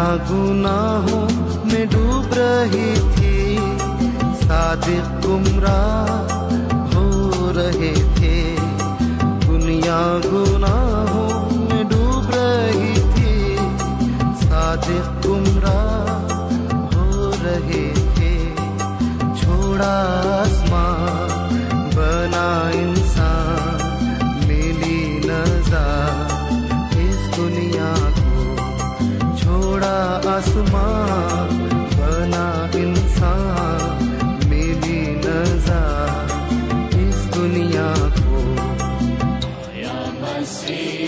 गुनाहों में डूब रही थी, सादिक गुमराह हो रहे थे। दुनिया गुनाहों में डूब रही थी, सादिक गुमराह हो रहे थे। छोड़ा आसमान बना इंसान, मिली नज़ार इस दुनिया को। छोड़ा आसमान बना इंसान, मिली नज़ार इस दुनिया को। या मसीह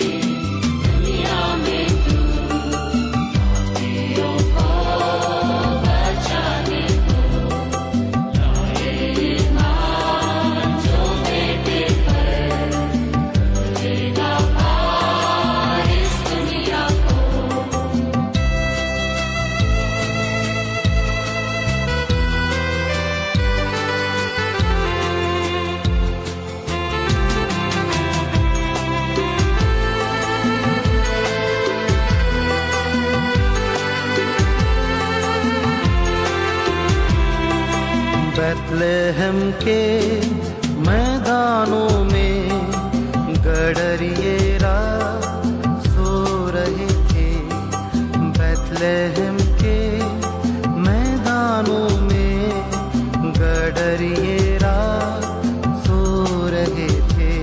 दुनिया में तू पापियों को बचाने को लाए ईमान, जो बेटे पर करेगा पार इस दुनिया को। बैतलहम के मैदानों में गडरिये रात सो रहे थे। बैतलहम के मैदानों में गडरिये रात सो रहे थे।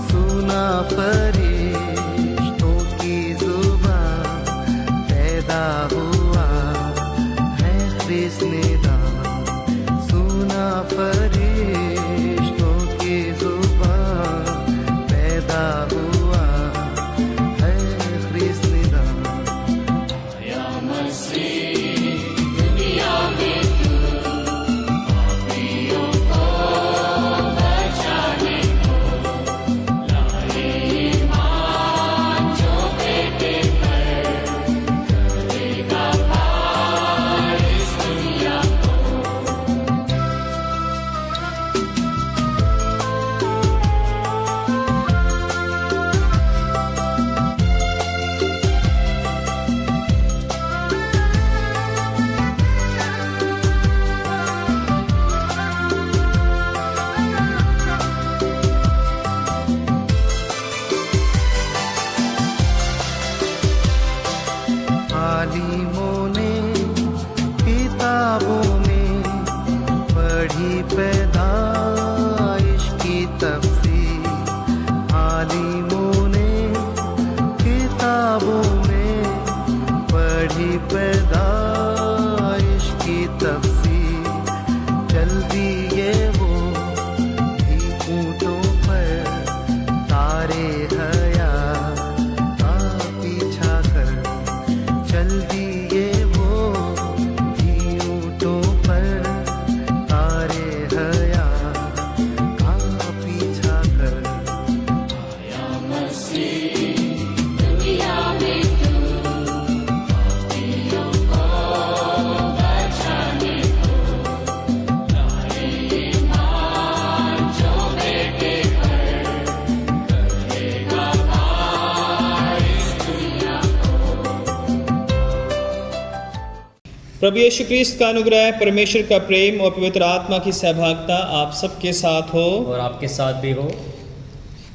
सुना फरिश्तों की जुबान, पैदा हुआ है ख्रिस्त निदान। सुना फरिश्तों की जुबान, पैदा हुआ है ख्रिस्त निदान। या मसीह दुनिया में तू पापियों को बचाने को लाए ईमान, जो बेटे पर करेगा पार इस दुनिया को। आलिमों ने किताबों में पढ़ी पैदाइश की तफसीर। आलिमों ने किताबों में पढ़ी पैदाइश की तफसीर। चल दिए वो भी ऊँटों पर, तारे हयात का पीछा कर। चल दिए वो भी ऊँटों पर, तारे हयात का पीछा कर। या मसीह दुनिया में तू पापियों को बचाने को लाए ईमान, जो बेटे पर करेगा पार इस दुनिया को। प्रभु यीशु क्रिस्त का अनुग्रह, परमेश्वर का प्रेम और पवित्र आत्मा की सहभागिता आप सबके साथ हो और आपके साथ भी हो।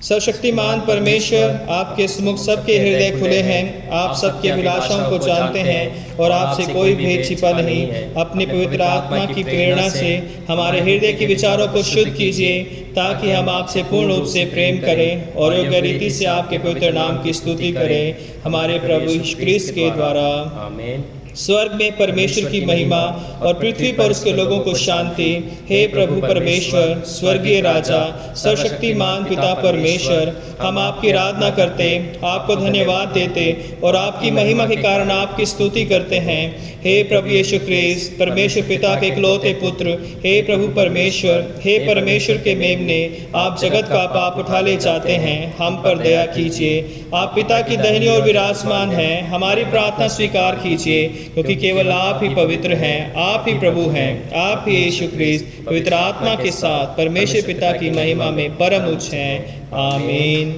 सर्वशक्तिमान परमेश्वर, आपके सम्मुख सबके हृदय खुले हैं। आप सबके अभिलाषाओं को जानते हैं और आपसे कोई भेद छिपा नहीं। अपनी पवित्र आत्मा की प्रेरणा से हमारे हृदय के विचारों को शुद्ध कीजिए, ताकि हम आपसे पूर्ण रूप से प्रेम करें और योग्य रीति से आपके पवित्र नाम की स्तुति करें, हमारे प्रभु यीशु क्रिस्त के द्वारा। आमीन। स्वर्ग में परमेश्वर की महिमा और पृथ्वी पर उसके लोगों को शांति। हे प्रभु परमेश्वर, स्वर्गीय राजा, सर्वशक्तिमान पिता परमेश्वर, हम आपकी आराधना करते, आपको धन्यवाद देते और आपकी महिमा के कारण आपकी स्तुति करते हैं। हे प्रभु यीशु क्रिस्त, परमेश्वर पिता के इकलौते पुत्र, हे प्रभु परमेश्वर, हे परमेश्वर के मेमने, आप जगत का पाप उठा ले जाते हैं, हम पर दया कीजिए। आप पिता की दाहिनी ओर विराजमान हैं, हमारी प्रार्थना स्वीकार कीजिए, क्योंकि केवल आप ही पवित्र हैं, आप ही प्रभु हैं, आप ही यीशु क्रिस्त पवित्र आत्मा के साथ परमेश्वर पिता की महिमा में परम उच्च हैं। आमीन।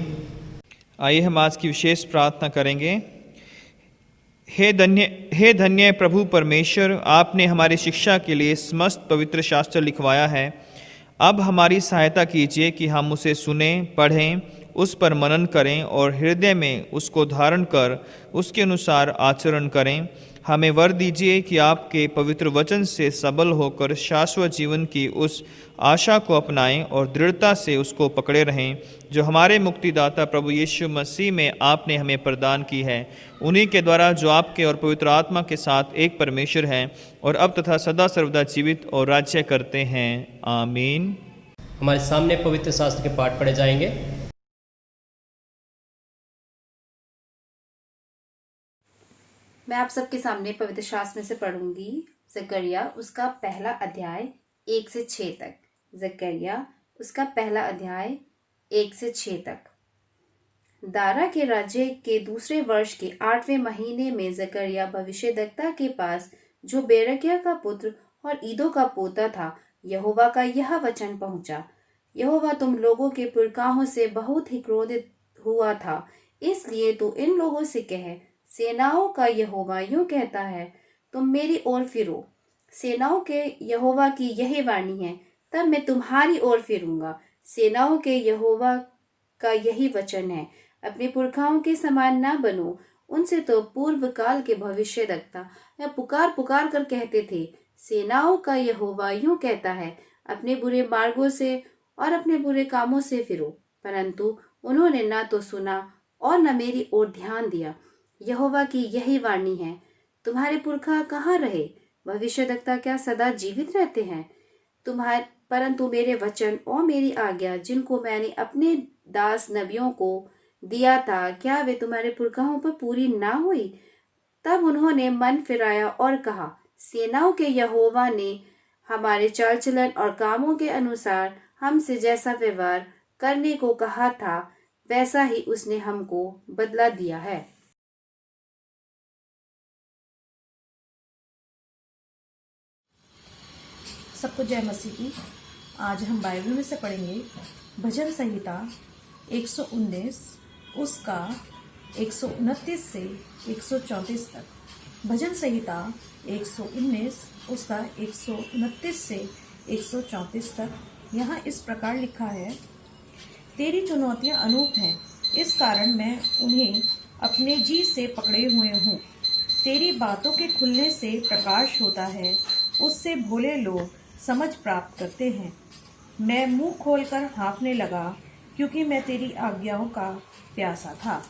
आइए हम आज की विशेष प्रार्थना करेंगे। हे धन्य प्रभु परमेश्वर, आपने हमारी शिक्षा के लिए समस्त पवित्र शास्त्र लिखवाया है। अब हमारी सहायता कीजिए कि हम उसे सुनें, पढ़ें, उस पर मनन करें और हृदय में उसको धारण कर उसके अनुसार आचरण करें। हमें वर दीजिए कि आपके पवित्र वचन से सबल होकर शाश्वत जीवन की उस आशा को अपनाएं और दृढ़ता से उसको पकड़े रहें जो हमारे मुक्तिदाता प्रभु यीशु मसीह में आपने हमें प्रदान की है। उन्हीं के द्वारा जो आपके और पवित्र आत्मा के साथ एक परमेश्वर हैं और अब तथा सदा सर्वदा जीवित और राज्य करते हैं। आमीन। हमारे सामने पवित्र शास्त्र के पाठ पढ़े जाएंगे। मैं आप सबके सामने पवित्र शास्त्र में से पढ़ूंगी जकरिया उसका पहला अध्याय 1 से 6 तक। जकरिया उसका पहला अध्याय 1 से 6 तक। दारा के राज्य के दूसरे वर्ष के 8वें महीने में जकरिया भविष्यद्वक्ता के पास, जो बेरकिया का पुत्र और ईदो का पोता था, यहोवा का यह वचन पहुंचा। यहोवा तुम लोगों के पुरखाओं से बहुत ही क्रोधित हुआ था, इसलिए तू इन लोगों से कह, सेनाओं का यहोवा यूं कहता है, तुम मेरी ओर फिरो। सेनाओं के यहोवा की यही वाणी है, तब मैं तुम्हारी ओर फिरूंगा। सेनाओं के यहोवा का यही वचन है, अपने पुरखाओं के समान ना बनो। उनसे तो पूर्व काल के भविष्यद्वक्ता या पुकार पुकार कर कहते थे, सेनाओं का यहोवा यूं कहता है, अपने बुरे मार्गों से और अपने बुरे कामों से फिरो। परंतु उन्होंने ना तो सुना और न मेरी ओर ध्यान दिया। यहोवा की यही वाणी है, तुम्हारे पुरखा कहाँ रहे? भविष्यद्वक्ता क्या सदा जीवित रहते हैं? परंतु मेरे वचन और मेरी आज्ञा जिनको मैंने अपने दास नबियों को दिया था, क्या वे तुम्हारे पुरखाओं पर पूरी ना हुई? तब उन्होंने मन फिराया और कहा, सेनाओं के यहोवा ने हमारे चाल चलन और कामों के अनुसार हमसे जैसा व्यवहार करने को कहा था, वैसा ही उसने हमको बदला दिया है। सबको जय मसीह की। आज हम बाइबल में से पढ़ेंगे भजन संहिता 119 उसका 129 से 134 तक। भजन संहिता 119 उसका 129 से 134 तक। यहाँ इस प्रकार लिखा है, तेरी चुनौतियाँ अनूप हैं, इस कारण मैं उन्हें अपने जी से पकड़े हुए हूँ। तेरी बातों के खुलने से प्रकाश होता है, उससे भोले लोग समझ प्राप्त करते हैं। मैं मुंह खोलकर हाँफने लगा, क्योंकि मैं तेरी आज्ञाओं का प्यासा था।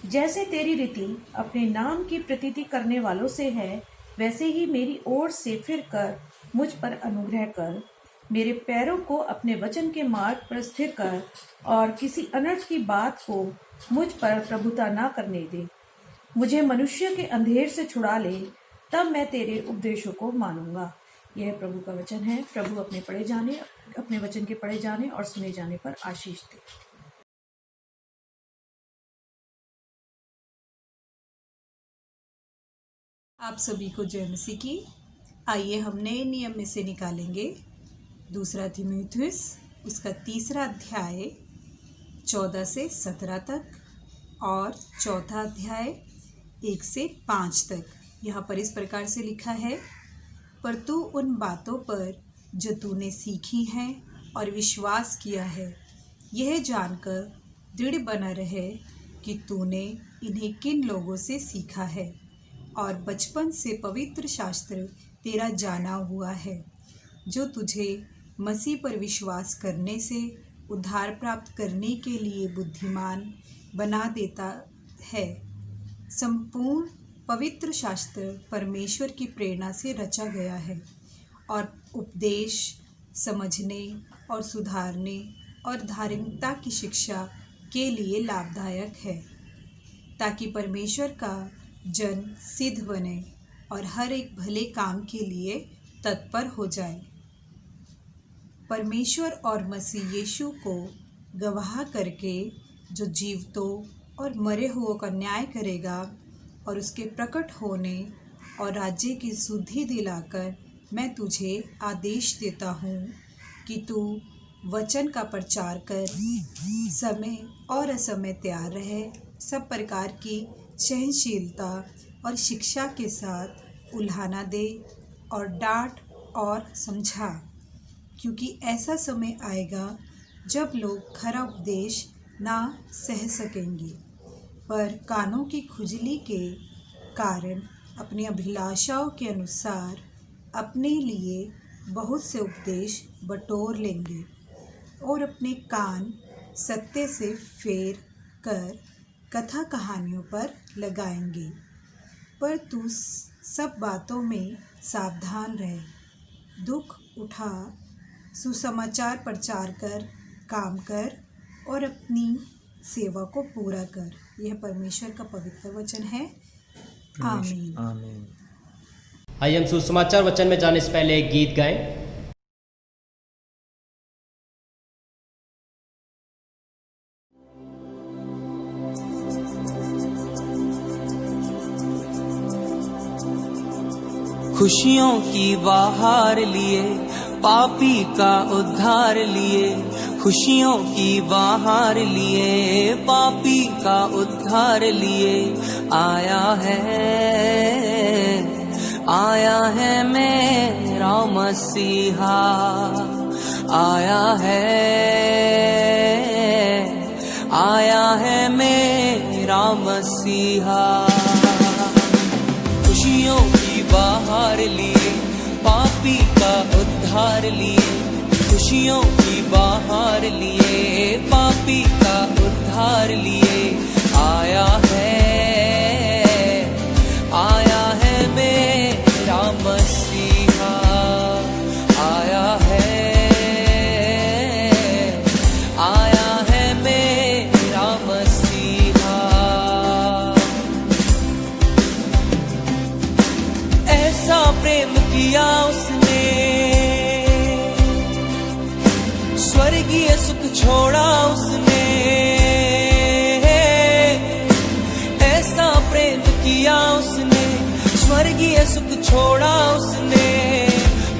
जैसे तेरी रीति अपने नाम की प्रतीति करने वालों से है, वैसे ही मेरी ओर से फिर कर मुझ पर अनुग्रह कर। मेरे पैरों को अपने वचन के मार्ग पर स्थिर कर और किसी अनर्थ की बात को मुझ पर प्रभुता ना करने दे। मुझे मनुष्य के अंधेर से छुड़ा ले, तब मैं तेरे उपदेशों को मानूंगा। यह प्रभु का वचन है। प्रभु अपने वचन के पढ़े जाने और सुने जाने पर आशीष दे। आप सभी को जय मसीह की। आइए हम नए नियम में से निकालेंगे दूसरा तीमुथियुस उसका 3रा अध्याय 14 से 17 तक और चौथा अध्याय 1 से 5 तक। यहाँ पर इस प्रकार से लिखा है, पर तू उन बातों पर जो तूने सीखी हैं और विश्वास किया है, यह जानकर दृढ़ बना रहे कि तूने इन्हें किन लोगों से सीखा है और बचपन से पवित्र शास्त्र तेरा जाना हुआ है, जो तुझे मसीह पर विश्वास करने से उद्धार प्राप्त करने के लिए बुद्धिमान बना देता है। संपूर्ण पवित्र शास्त्र परमेश्वर की प्रेरणा से रचा गया है और उपदेश, समझने और सुधारने और धार्मिकता की शिक्षा के लिए लाभदायक है, ताकि परमेश्वर का जन सिद्ध बने और हर एक भले काम के लिए तत्पर हो जाए। परमेश्वर और मसीह यीशु को गवाह करके, जो जीवतों और मरे हुओं का न्याय करेगा और उसके प्रकट होने और राज्य की सुधि दिलाकर, मैं तुझे आदेश देता हूँ कि तू वचन का प्रचार कर, समय और असमय तैयार रहे, सब प्रकार की सहनशीलता और शिक्षा के साथ उल्हाना दे और डांट और समझा, क्योंकि ऐसा समय आएगा जब लोग खरा उपदेश ना सह सकेंगे, पर कानों की खुजली के कारण अपनी अभिलाषाओं के अनुसार अपने लिए बहुत से उपदेश बटोर लेंगे और अपने कान सत्य से फेर कर कथा कहानियों पर लगाएंगे। पर तू सब बातों में सावधान रह, दुख उठा, सुसमाचार प्रचार कर, काम कर और अपनी सेवा को पूरा कर। यह परमेश्वर का पवित्र वचन है। आमीन। आमीन। आइए हम सुसमाचार वचन में जाने से पहले एक गीत गाएं। खुशियों की बहार लिए, पापी का उद्धार लिए, खुशियों की बहार लिए, पापी का उद्धार लिए आया है मेरा मसीहा, आया है मेरा मसीहा। खुशियों की बहार लिए, पापी का उद्धार लिए, खुशियों की बहार लिए, पापी का उद्धार लिए आया है मेरा मसीहा, आया है मेरा मसीहा। ऐसा प्रेम किया उसने, स्वर्गीय सुख छोड़ा उसने, ऐसा प्रेम किया उसने, स्वर्गीय सुख छोड़ा उसने,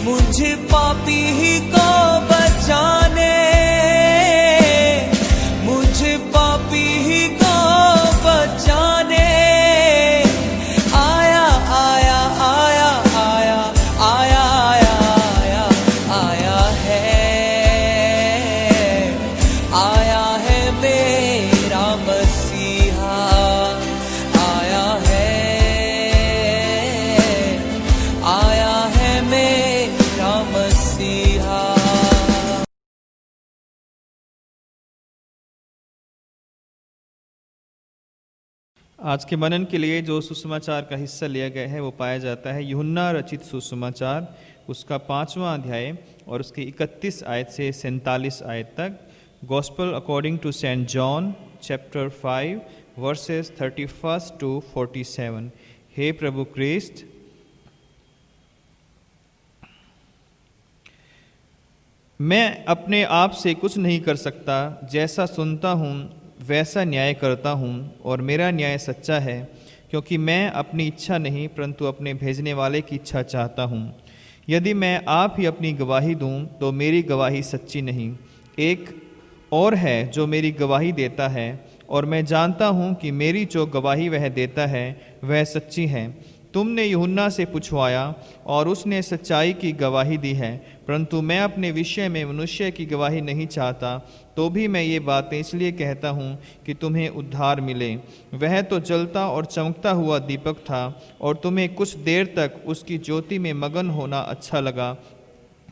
मुझे पापी ही को बचाने, मुझे पापी ही को बचाने आया है मेरा मसीहा, आया है मेरा मसीहा। आज के मनन के लिए जो सुसमाचार का हिस्सा लिया गया है वो पाया जाता है यूहन्ना रचित सुसमाचार, उसका 5वां अध्याय और उसकी 31 आयत से 47 आयत तक। Gospel according to saint John chapter 5 verses 31 to 47। हे प्रभु क्रिस्त, मैं अपने आप से कुछ नहीं कर सकता, जैसा सुनता हूँ वैसा न्याय करता हूँ, और मेरा न्याय सच्चा है, क्योंकि मैं अपनी इच्छा नहीं परंतु अपने भेजने वाले की इच्छा चाहता हूँ। यदि मैं आप ही अपनी गवाही दूँ तो मेरी गवाही सच्ची नहीं, एक और है जो मेरी गवाही देता है, और मैं जानता हूँ कि मेरी जो गवाही वह देता है वह सच्ची है। तुमने यूहन्ना से पूछवाया और उसने सच्चाई की गवाही दी है, परंतु मैं अपने विषय में मनुष्य की गवाही नहीं चाहता, तो भी मैं ये बातें इसलिए कहता हूँ कि तुम्हें उद्धार मिले। वह तो जलता और चमकता हुआ दीपक था, और तुम्हें कुछ देर तक उसकी ज्योति में मगन होना अच्छा लगा,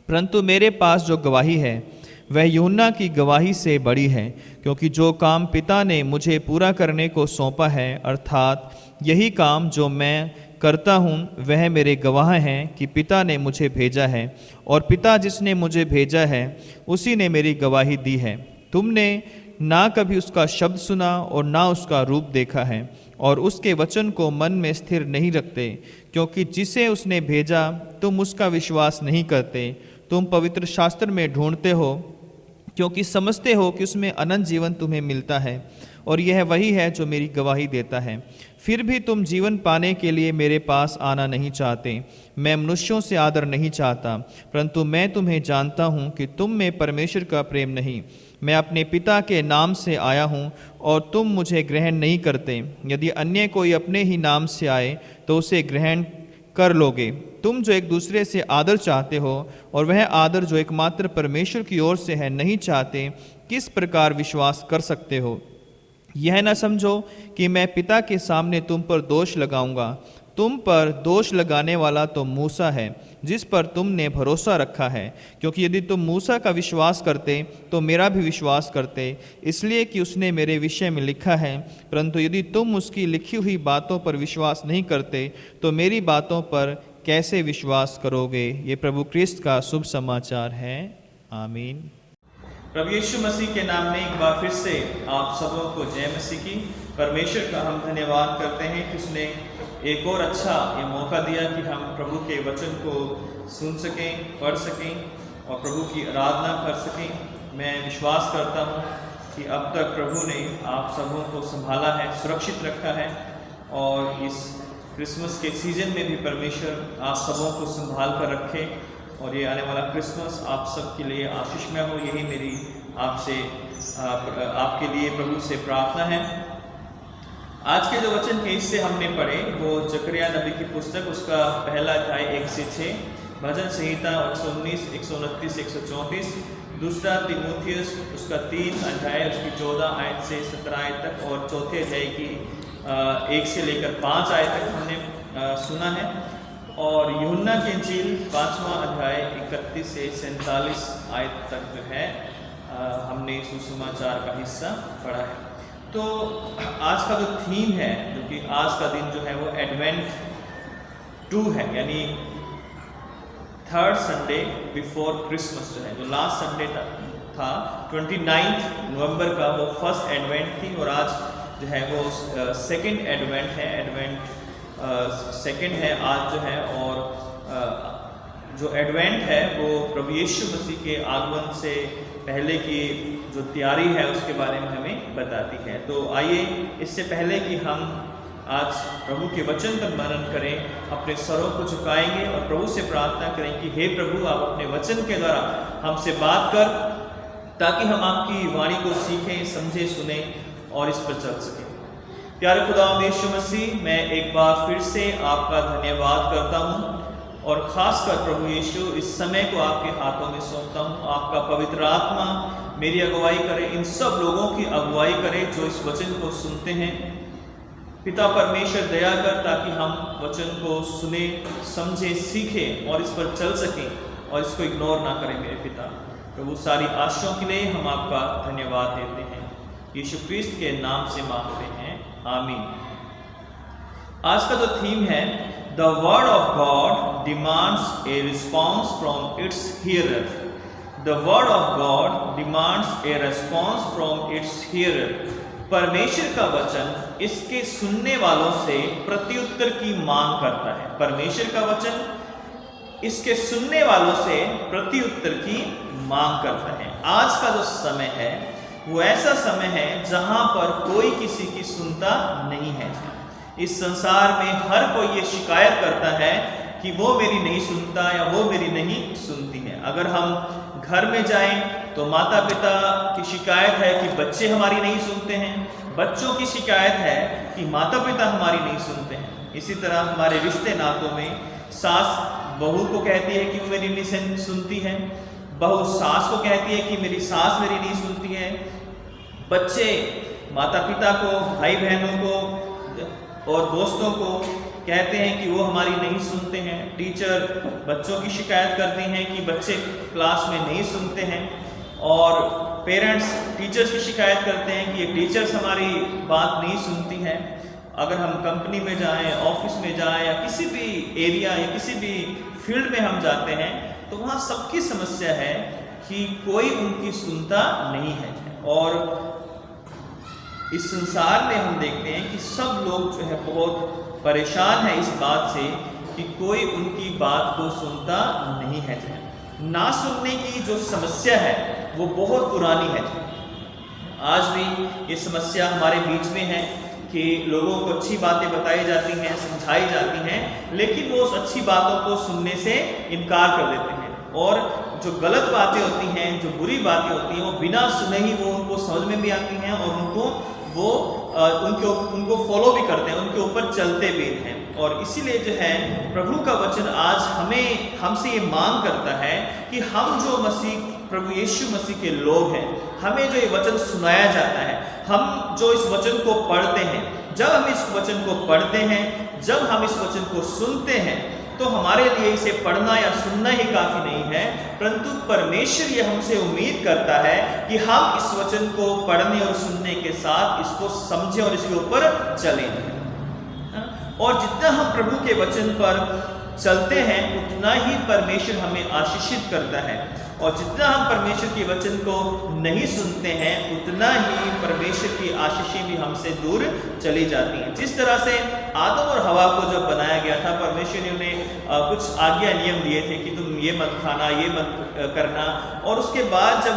परंतु मेरे पास जो गवाही है वह यूहन्ना की गवाही से बड़ी है, क्योंकि जो काम पिता ने मुझे पूरा करने को सौंपा है, अर्थात यही काम जो मैं करता हूँ, वह मेरे गवाह हैं कि पिता ने मुझे भेजा है, और पिता जिसने मुझे भेजा है उसी ने मेरी गवाही दी है। तुमने ना कभी उसका शब्द सुना और ना उसका रूप देखा है, और उसके वचन को मन में स्थिर नहीं रखते, क्योंकि जिसे उसने भेजा तुम उसका विश्वास नहीं करते। तुम पवित्र शास्त्र में ढूंढते हो, क्योंकि समझते हो कि उसमें अनंत जीवन तुम्हें मिलता है, और यह वही है जो मेरी गवाही देता है। फिर भी तुम जीवन पाने के लिए मेरे पास आना नहीं चाहते। मैं मनुष्यों से आदर नहीं चाहता, परंतु मैं तुम्हें जानता हूँ कि तुम में परमेश्वर का प्रेम नहीं। मैं अपने पिता के नाम से आया हूँ और तुम मुझे ग्रहण नहीं करते। यदि अन्य कोई अपने ही नाम से आए तो उसे ग्रहण कर लोगे। तुम जो एक दूसरे से आदर चाहते हो और वह आदर जो एकमात्र परमेश्वर की ओर से है नहीं चाहते, किस प्रकार विश्वास कर सकते हो? यह न समझो कि मैं पिता के सामने तुम पर दोष लगाऊंगा। तुम पर दोष लगाने वाला तो मूसा है, जिस पर तुमने भरोसा रखा है, क्योंकि यदि तुम मूसा का विश्वास करते तो मेरा भी विश्वास करते, इसलिए कि उसने मेरे विषय में लिखा है। परंतु यदि तुम उसकी लिखी हुई बातों पर विश्वास नहीं करते तो मेरी बातों पर कैसे विश्वास करोगे? ये प्रभु क्रिस्त का शुभ समाचार है। आमीन। प्रभु यीशु मसीह के नाम में एक बार फिर से आप सबों को जय मसीह की। परमेश्वर का हम धन्यवाद करते हैं कि उसने एक और अच्छा ये मौका दिया कि हम प्रभु के वचन को सुन सकें, पढ़ सकें और प्रभु की आराधना कर सकें। मैं विश्वास करता हूँ कि अब तक प्रभु ने आप सबों को संभाला है, सुरक्षित रखा है और इस क्रिसमस के सीजन में भी परमेश्वर आप सबों को संभाल कर रखे और ये आने वाला क्रिसमस आप सब के लिए आशीषमय हो। यही मेरी आपके लिए प्रभु से प्रार्थना है। आज के जो वचन के हिस्से हमने पढ़े वो जकरिया नबी की पुस्तक, उसका पहला अध्याय 1 से 6, भजन संहिता 119, 129, 134, दूसरा तीमुथियुस उसका 3 अध्याय उसकी 14 आयत से 17 आयत तक और चौथे अध्याय की 1 से लेकर 5 आयत तक हमने सुना है। और यूहन्ना की इंजील 5वां अध्याय 31 से 47 आयत तक जो है हमने सुसमाचार का हिस्सा पढ़ा है। तो आज का जो थीम है, जो कि आज का दिन जो है वो एडवेंट 2 है, यानी थर्ड संडे बिफोर क्रिसमस जो है, जो लास्ट संडे था 29 नवंबर का, वो फर्स्ट एडवेंट थी और आज जो है वो सेकंड एडवेंट है। एडवेंट सेकंड है आज जो है। और जो एडवेंट है वो प्रभु यीशु मसीह के आगमन से पहले की जो तैयारी है उसके बारे में हमें बताती है। तो आइए, इससे पहले कि हम आज प्रभु के वचन पर मनन करें, अपने सरों को झुकाएंगे और प्रभु से प्रार्थना करें कि हे प्रभु, आप अपने वचन के द्वारा हमसे बात कर, ताकि हम आपकी वाणी को सीखें, समझें, सुने और इस पर चल सकें। प्यारे खुदावंद यीशु मसीह, मैं एक बार फिर से आपका धन्यवाद करता हूँ और खासकर प्रभु यीशु इस समय को आपके हाथों में सौंपता हूँ। आपका पवित्र आत्मा मेरी अगुवाई करे, इन सब लोगों की अगुवाई करे जो इस वचन को सुनते हैं। पिता परमेश्वर दया कर, ताकि हम वचन को सुने, समझे, सीखें और इस पर चल सकें और इसको इग्नोर ना करें। मेरे पिता प्रभु, सारी आशाओं के लिए हम आपका धन्यवाद देते हैं। यीशु क्रिस्त के नाम से मांगते हैं, आमीन। आज का जो थीम है, the word of God demands a response from it's hearer. The word of God demands a response from it's hearer. परमेश्वर का वचन इसके सुनने वालों से प्रत्युत्तर की मांग करता है। परमेश्वर का वचन इसके सुनने वालों से प्रत्युत्तर की मांग करता है। आज का जो समय है वो ऐसा समय है जहां पर कोई किसी की सुनता नहीं है। इस संसार में हर कोई ये शिकायत करता है कि वो मेरी नहीं सुनता या वो मेरी नहीं सुनती है। अगर हम घर में जाएं तो माता पिता की शिकायत है कि बच्चे हमारी नहीं सुनते हैं, बच्चों की शिकायत है कि माता पिता हमारी नहीं सुनते हैं। इसी तरह हमारे रिश्ते नातों में सास बहू को कहती है कि वो मेरी नहीं सुनती है, बहू सास को कहती है कि मेरी सास मेरी नहीं सुनती है, बच्चे माता पिता को, भाई बहनों को और दोस्तों को कहते हैं कि वो हमारी नहीं सुनते हैं। टीचर बच्चों की शिकायत करते हैं कि बच्चे क्लास में नहीं सुनते हैं और पेरेंट्स टीचर्स की शिकायत करते हैं कि ये टीचर्स हमारी बात नहीं सुनती है। अगर हम कंपनी में जाएं, ऑफिस में जाएं या किसी भी एरिया या किसी भी फील्ड में हम जाते हैं तो वहाँ सबकी समस्या है कि कोई उनकी सुनता नहीं है। और इस संसार में हम देखते हैं कि सब लोग जो है बहुत परेशान है इस बात से कि कोई उनकी बात को सुनता नहीं है। ना सुनने की जो समस्या है वो बहुत पुरानी है। आज भी ये समस्या हमारे बीच में है कि लोगों को अच्छी बातें बताई जाती हैं, समझाई जाती हैं, लेकिन वो उस अच्छी बातों को सुनने से इनकार कर देते हैं और जो गलत बातें होती हैं, जो बुरी बातें होती हैं, वो बिना सुने ही वो उनको समझ में भी आती हैं और उनको फॉलो भी करते हैं, उनके ऊपर चलते भी हैं। और इसीलिए जो है प्रभु का वचन आज हमसे ये मांग करता है कि हम जो प्रभु यीशु मसीह के लोग हैं, हमें जो ये वचन सुनाया जाता है, हम जो इस वचन को पढ़ते हैं, जब हम इस वचन को पढ़ते हैं, जब हम इस वचन को सुनते हैं, तो हमारे लिए इसे पढ़ना या सुनना ही काफी नहीं है, परंतु परमेश्वर ये हमसे उम्मीद करता है कि हम इस वचन को पढ़ने और सुनने के साथ इसको समझें और इसके ऊपर चलें। और जितना हम प्रभु के वचन पर चलते हैं, उतना ही परमेश्वर हमें आशीषित करता है, और जितना हम परमेश्वर के वचन को नहीं सुनते हैं, उतना ही परमेश्वर की आशीषें भी हमसे दूर चली जाती हैं। जिस तरह से आदम और हवा को जब बनाया गया था, परमेश्वर ने उन्हें कुछ आज्ञा नियम दिए थे कि तुम ये मत खाना, ये मत करना, और उसके बाद जब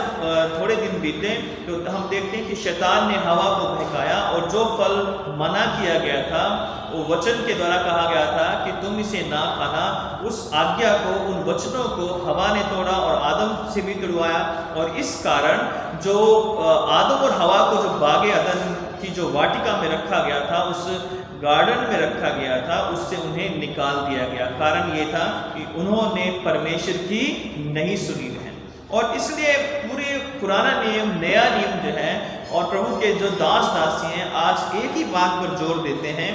थोड़े दिन बीते तो हम देखते हैं कि शैतान ने हवा को बहकाया, और जो फल मना किया गया था, वो वचन के द्वारा कहा गया था कि तुम इसे ना खाना, उस आज्ञा को, उन वचनों को हवा ने तोड़ा और आदम से भी तुड़वाया। और इस कारण जो आदम और हवा को जो बागे अदन की जो वाटिका में रखा गया था, उस गार्डन में रखा गया था, उससे उन्हें निकाल दिया गया। कारण ये था कि उन्होंने परमेश्वर की नहीं सुनी है। और इसलिए पूरे पुराना नियम, नया नियम जो है, और प्रभु के जो दास दासी हैं, आज एक ही बात पर जोर देते हैं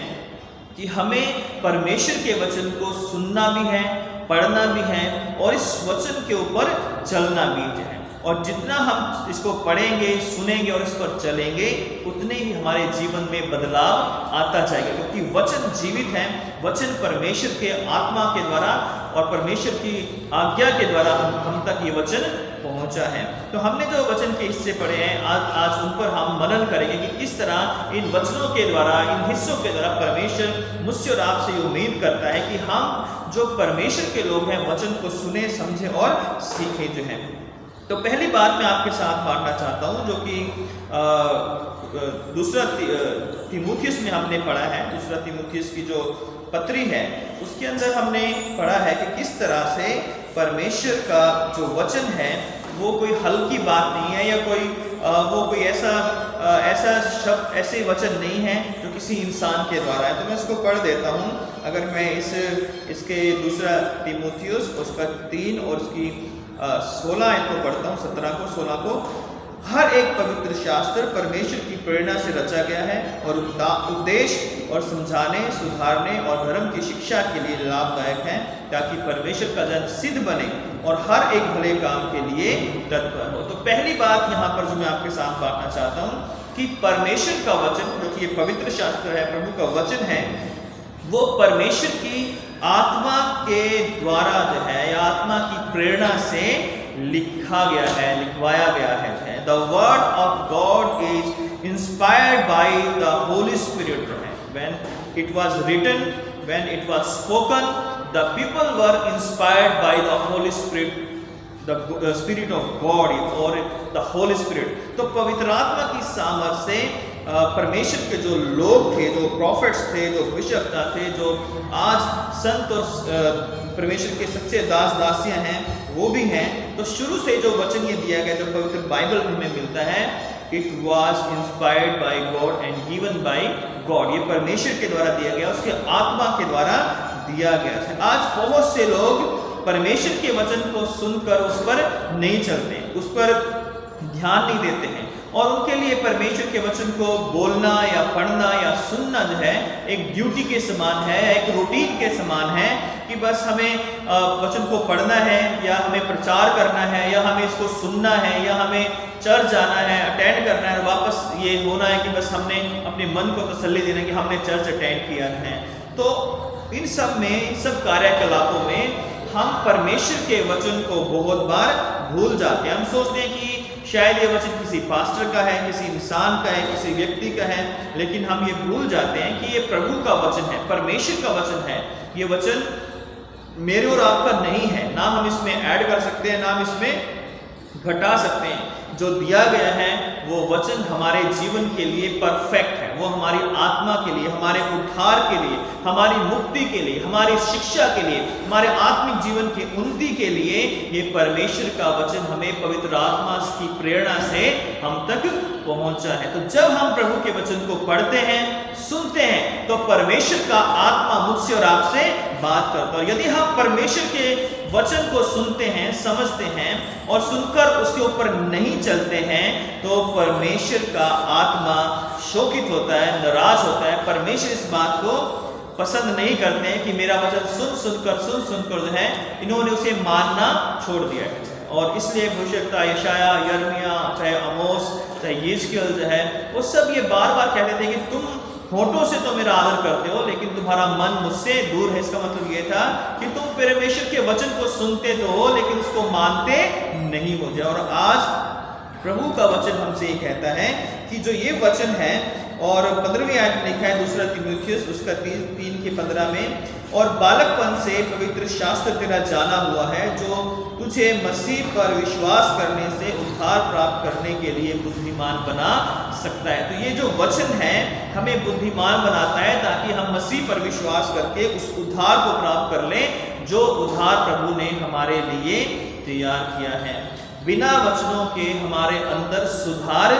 कि हमें परमेश्वर के वचन को सुनना भी है, पढ़ना भी है, और इस वचन के ऊपर चलना भी है। और जितना हम इसको पढ़ेंगे, सुनेंगे और इस पर चलेंगे, उतने ही हमारे जीवन में बदलाव आता जाएगा, क्योंकि वचन जीवित है। वचन परमेश्वर के आत्मा के द्वारा और परमेश्वर की आज्ञा के द्वारा हम तक ये वचन पहुंचा है। तो हमने जो वचन के हिस्से पढ़े हैं, आज उन पर हम मनन करेंगे कि किस तरह इन वचनों के द्वारा, इन हिस्सों के द्वारा परमेश्वर मुझसे और आपसे उम्मीद करता है कि हम जो परमेश्वर के लोग हैं, वचन को सुने, समझें और सीखें जो है। तो पहली बात मैं आपके साथ बांटना चाहता हूं, जो कि दूसरा तीमुथियुस में हमने पढ़ा है। दूसरा तीमुथियुस की जो पत्री है, उसके अंदर हमने पढ़ा है कि किस तरह से परमेश्वर का जो वचन है, वो कोई हल्की बात नहीं है, या कोई ऐसा शब्द, ऐसे वचन नहीं है जो किसी इंसान के द्वारा है। तो मैं इसको पढ़ देता हूँ। अगर मैं इसके दूसरा तीमुथियुस, उसका 3 और उसकी 16 इनको पढ़ता हूँ, 17 को 16 को। हर एक पवित्र शास्त्र परमेश्वर की प्रेरणा से रचा गया है और उपदेश और समझाने, सुधारने और धर्म की शिक्षा के लिए लाभदायक है, ताकि परमेश्वर का जन सिद्ध बने और हर एक भले काम के लिए तत्पर हो। तो पहली बात यहाँ पर जो मैं आपके साथ बांटना चाहता हूँ कि परमेश्वर का वचन, जो कि ये पवित्र शास्त्र है, प्रभु का वचन है, वो परमेश्वर की आत्मा के द्वारा जो है, या आत्मा की प्रेरणा से लिखा गया है, लिखवाया गया है। The word of God is inspired by the Holy Spirit. When it was written, when it was spoken, the people were inspired by the Holy Spirit, the spirit of God और द होली स्पिरिट। तो पवित्र आत्मा की सामर्थ्य से परमेश्वर के जो लोग थे, जो प्रॉफिट्स थे, जो भविष्यवक्ता थे, जो आज संत और परमेश्वर के सच्चे दास दासियां हैं, वो भी हैं। तो शुरू से जो वचन ये दिया गया, जो पवित्र बाइबल में हमें मिलता है, it was inspired by God and given by God. ये परमेश्वर के द्वारा दिया गया, उसके आत्मा के द्वारा दिया गया है। आज बहुत से लोग परमेश्वर के वचन को सुनकर उस पर नहीं चलते, उस पर ध्यान नहीं देते हैं, और उनके लिए परमेश्वर के वचन को बोलना या पढ़ना या सुनना जो है एक ड्यूटी के समान है, एक रूटीन के समान है कि बस हमें वचन को पढ़ना है, या हमें प्रचार करना है, या हमें इसको सुनना है, या हमें चर्च जाना है, अटेंड करना है, वापस ये होना है कि बस हमने अपने मन को तसल्ली देना कि हमने चर्च अटेंड किया है। तो इन सब में, इन सब कार्यकलापों में हम परमेश्वर के वचन को बहुत बार भूल जाते हैं। हम सोचते हैं कि शायद ये वचन किसी पास्टर का है, किसी इंसान का है, किसी व्यक्ति का है, लेकिन हम ये भूल जाते हैं कि ये प्रभु का वचन है, परमेश्वर का वचन है। ये वचन मेरे और आपका नहीं है, ना हम इसमें ऐड कर सकते हैं, ना हम इसमें घटा सकते हैं। जो दिया गया है वो वचन हमारे जीवन के लिए परफेक्ट है, वो हमारी आत्मा के लिए, हमारे उद्धार के लिए, हमारी मुक्ति के लिए, हमारी शिक्षा के लिए, हमारे आत्मिक जीवन की उन्नति के लिए ये परमेश्वर का वचन हमें पवित्र आत्मा की प्रेरणा से हम तक पहुंचा है। तो जब हम प्रभु के वचन को पढ़ते हैं, सुनते हैं, तो परमेश्वर का आत्मा मुझसे और आपसे बात करता है। और यदि हम परमेश्वर के वचन को सुनते हैं, समझते हैं और सुनकर उसके ऊपर नहीं चलते हैं, तो परमेश्वर का आत्मा शोकित होता है, नाराज होता है। परमेश्वर इस बात को पसंद नहीं करते हैं कि मेरा वचन सुनकर जो है इन्होंने उसे मानना छोड़ दिया है। और इसलिए भविष्यवक्ता यशाया, यिर्मयाह, चाहे आमोस, चाहे यिजकियल जो है, वो सब ये बार बार कहते थे कि तुम होठों से तो मेरा आदर करते हो, लेकिन तुम्हारा मन मुझसे दूर है। इसका मतलब ये था कि तुम परमेश्वर के वचन को सुनते तो हो, लेकिन उसको मानते नहीं हो जाए। और आज प्रभु का वचन हमसे ये कहता है कि जो ये वचन है, और 15वीं आयत में लिखा है दूसरा तीमुथियुस उसका 3:15 में, और बालकपन से पवित्र शास्त्र तेरा जाना हुआ है, जो तुझे मसीह पर विश्वास करने से उद्धार प्राप्त करने के लिए बुद्धिमान बना सकता है। तो ये जो वचन है हमें बुद्धिमान बनाता है, ताकि हम मसीह पर विश्वास करके उस उद्धार को प्राप्त कर लें जो उद्धार प्रभु ने हमारे लिए तैयार किया है। बिना वचनों के हमारे अंदर सुधार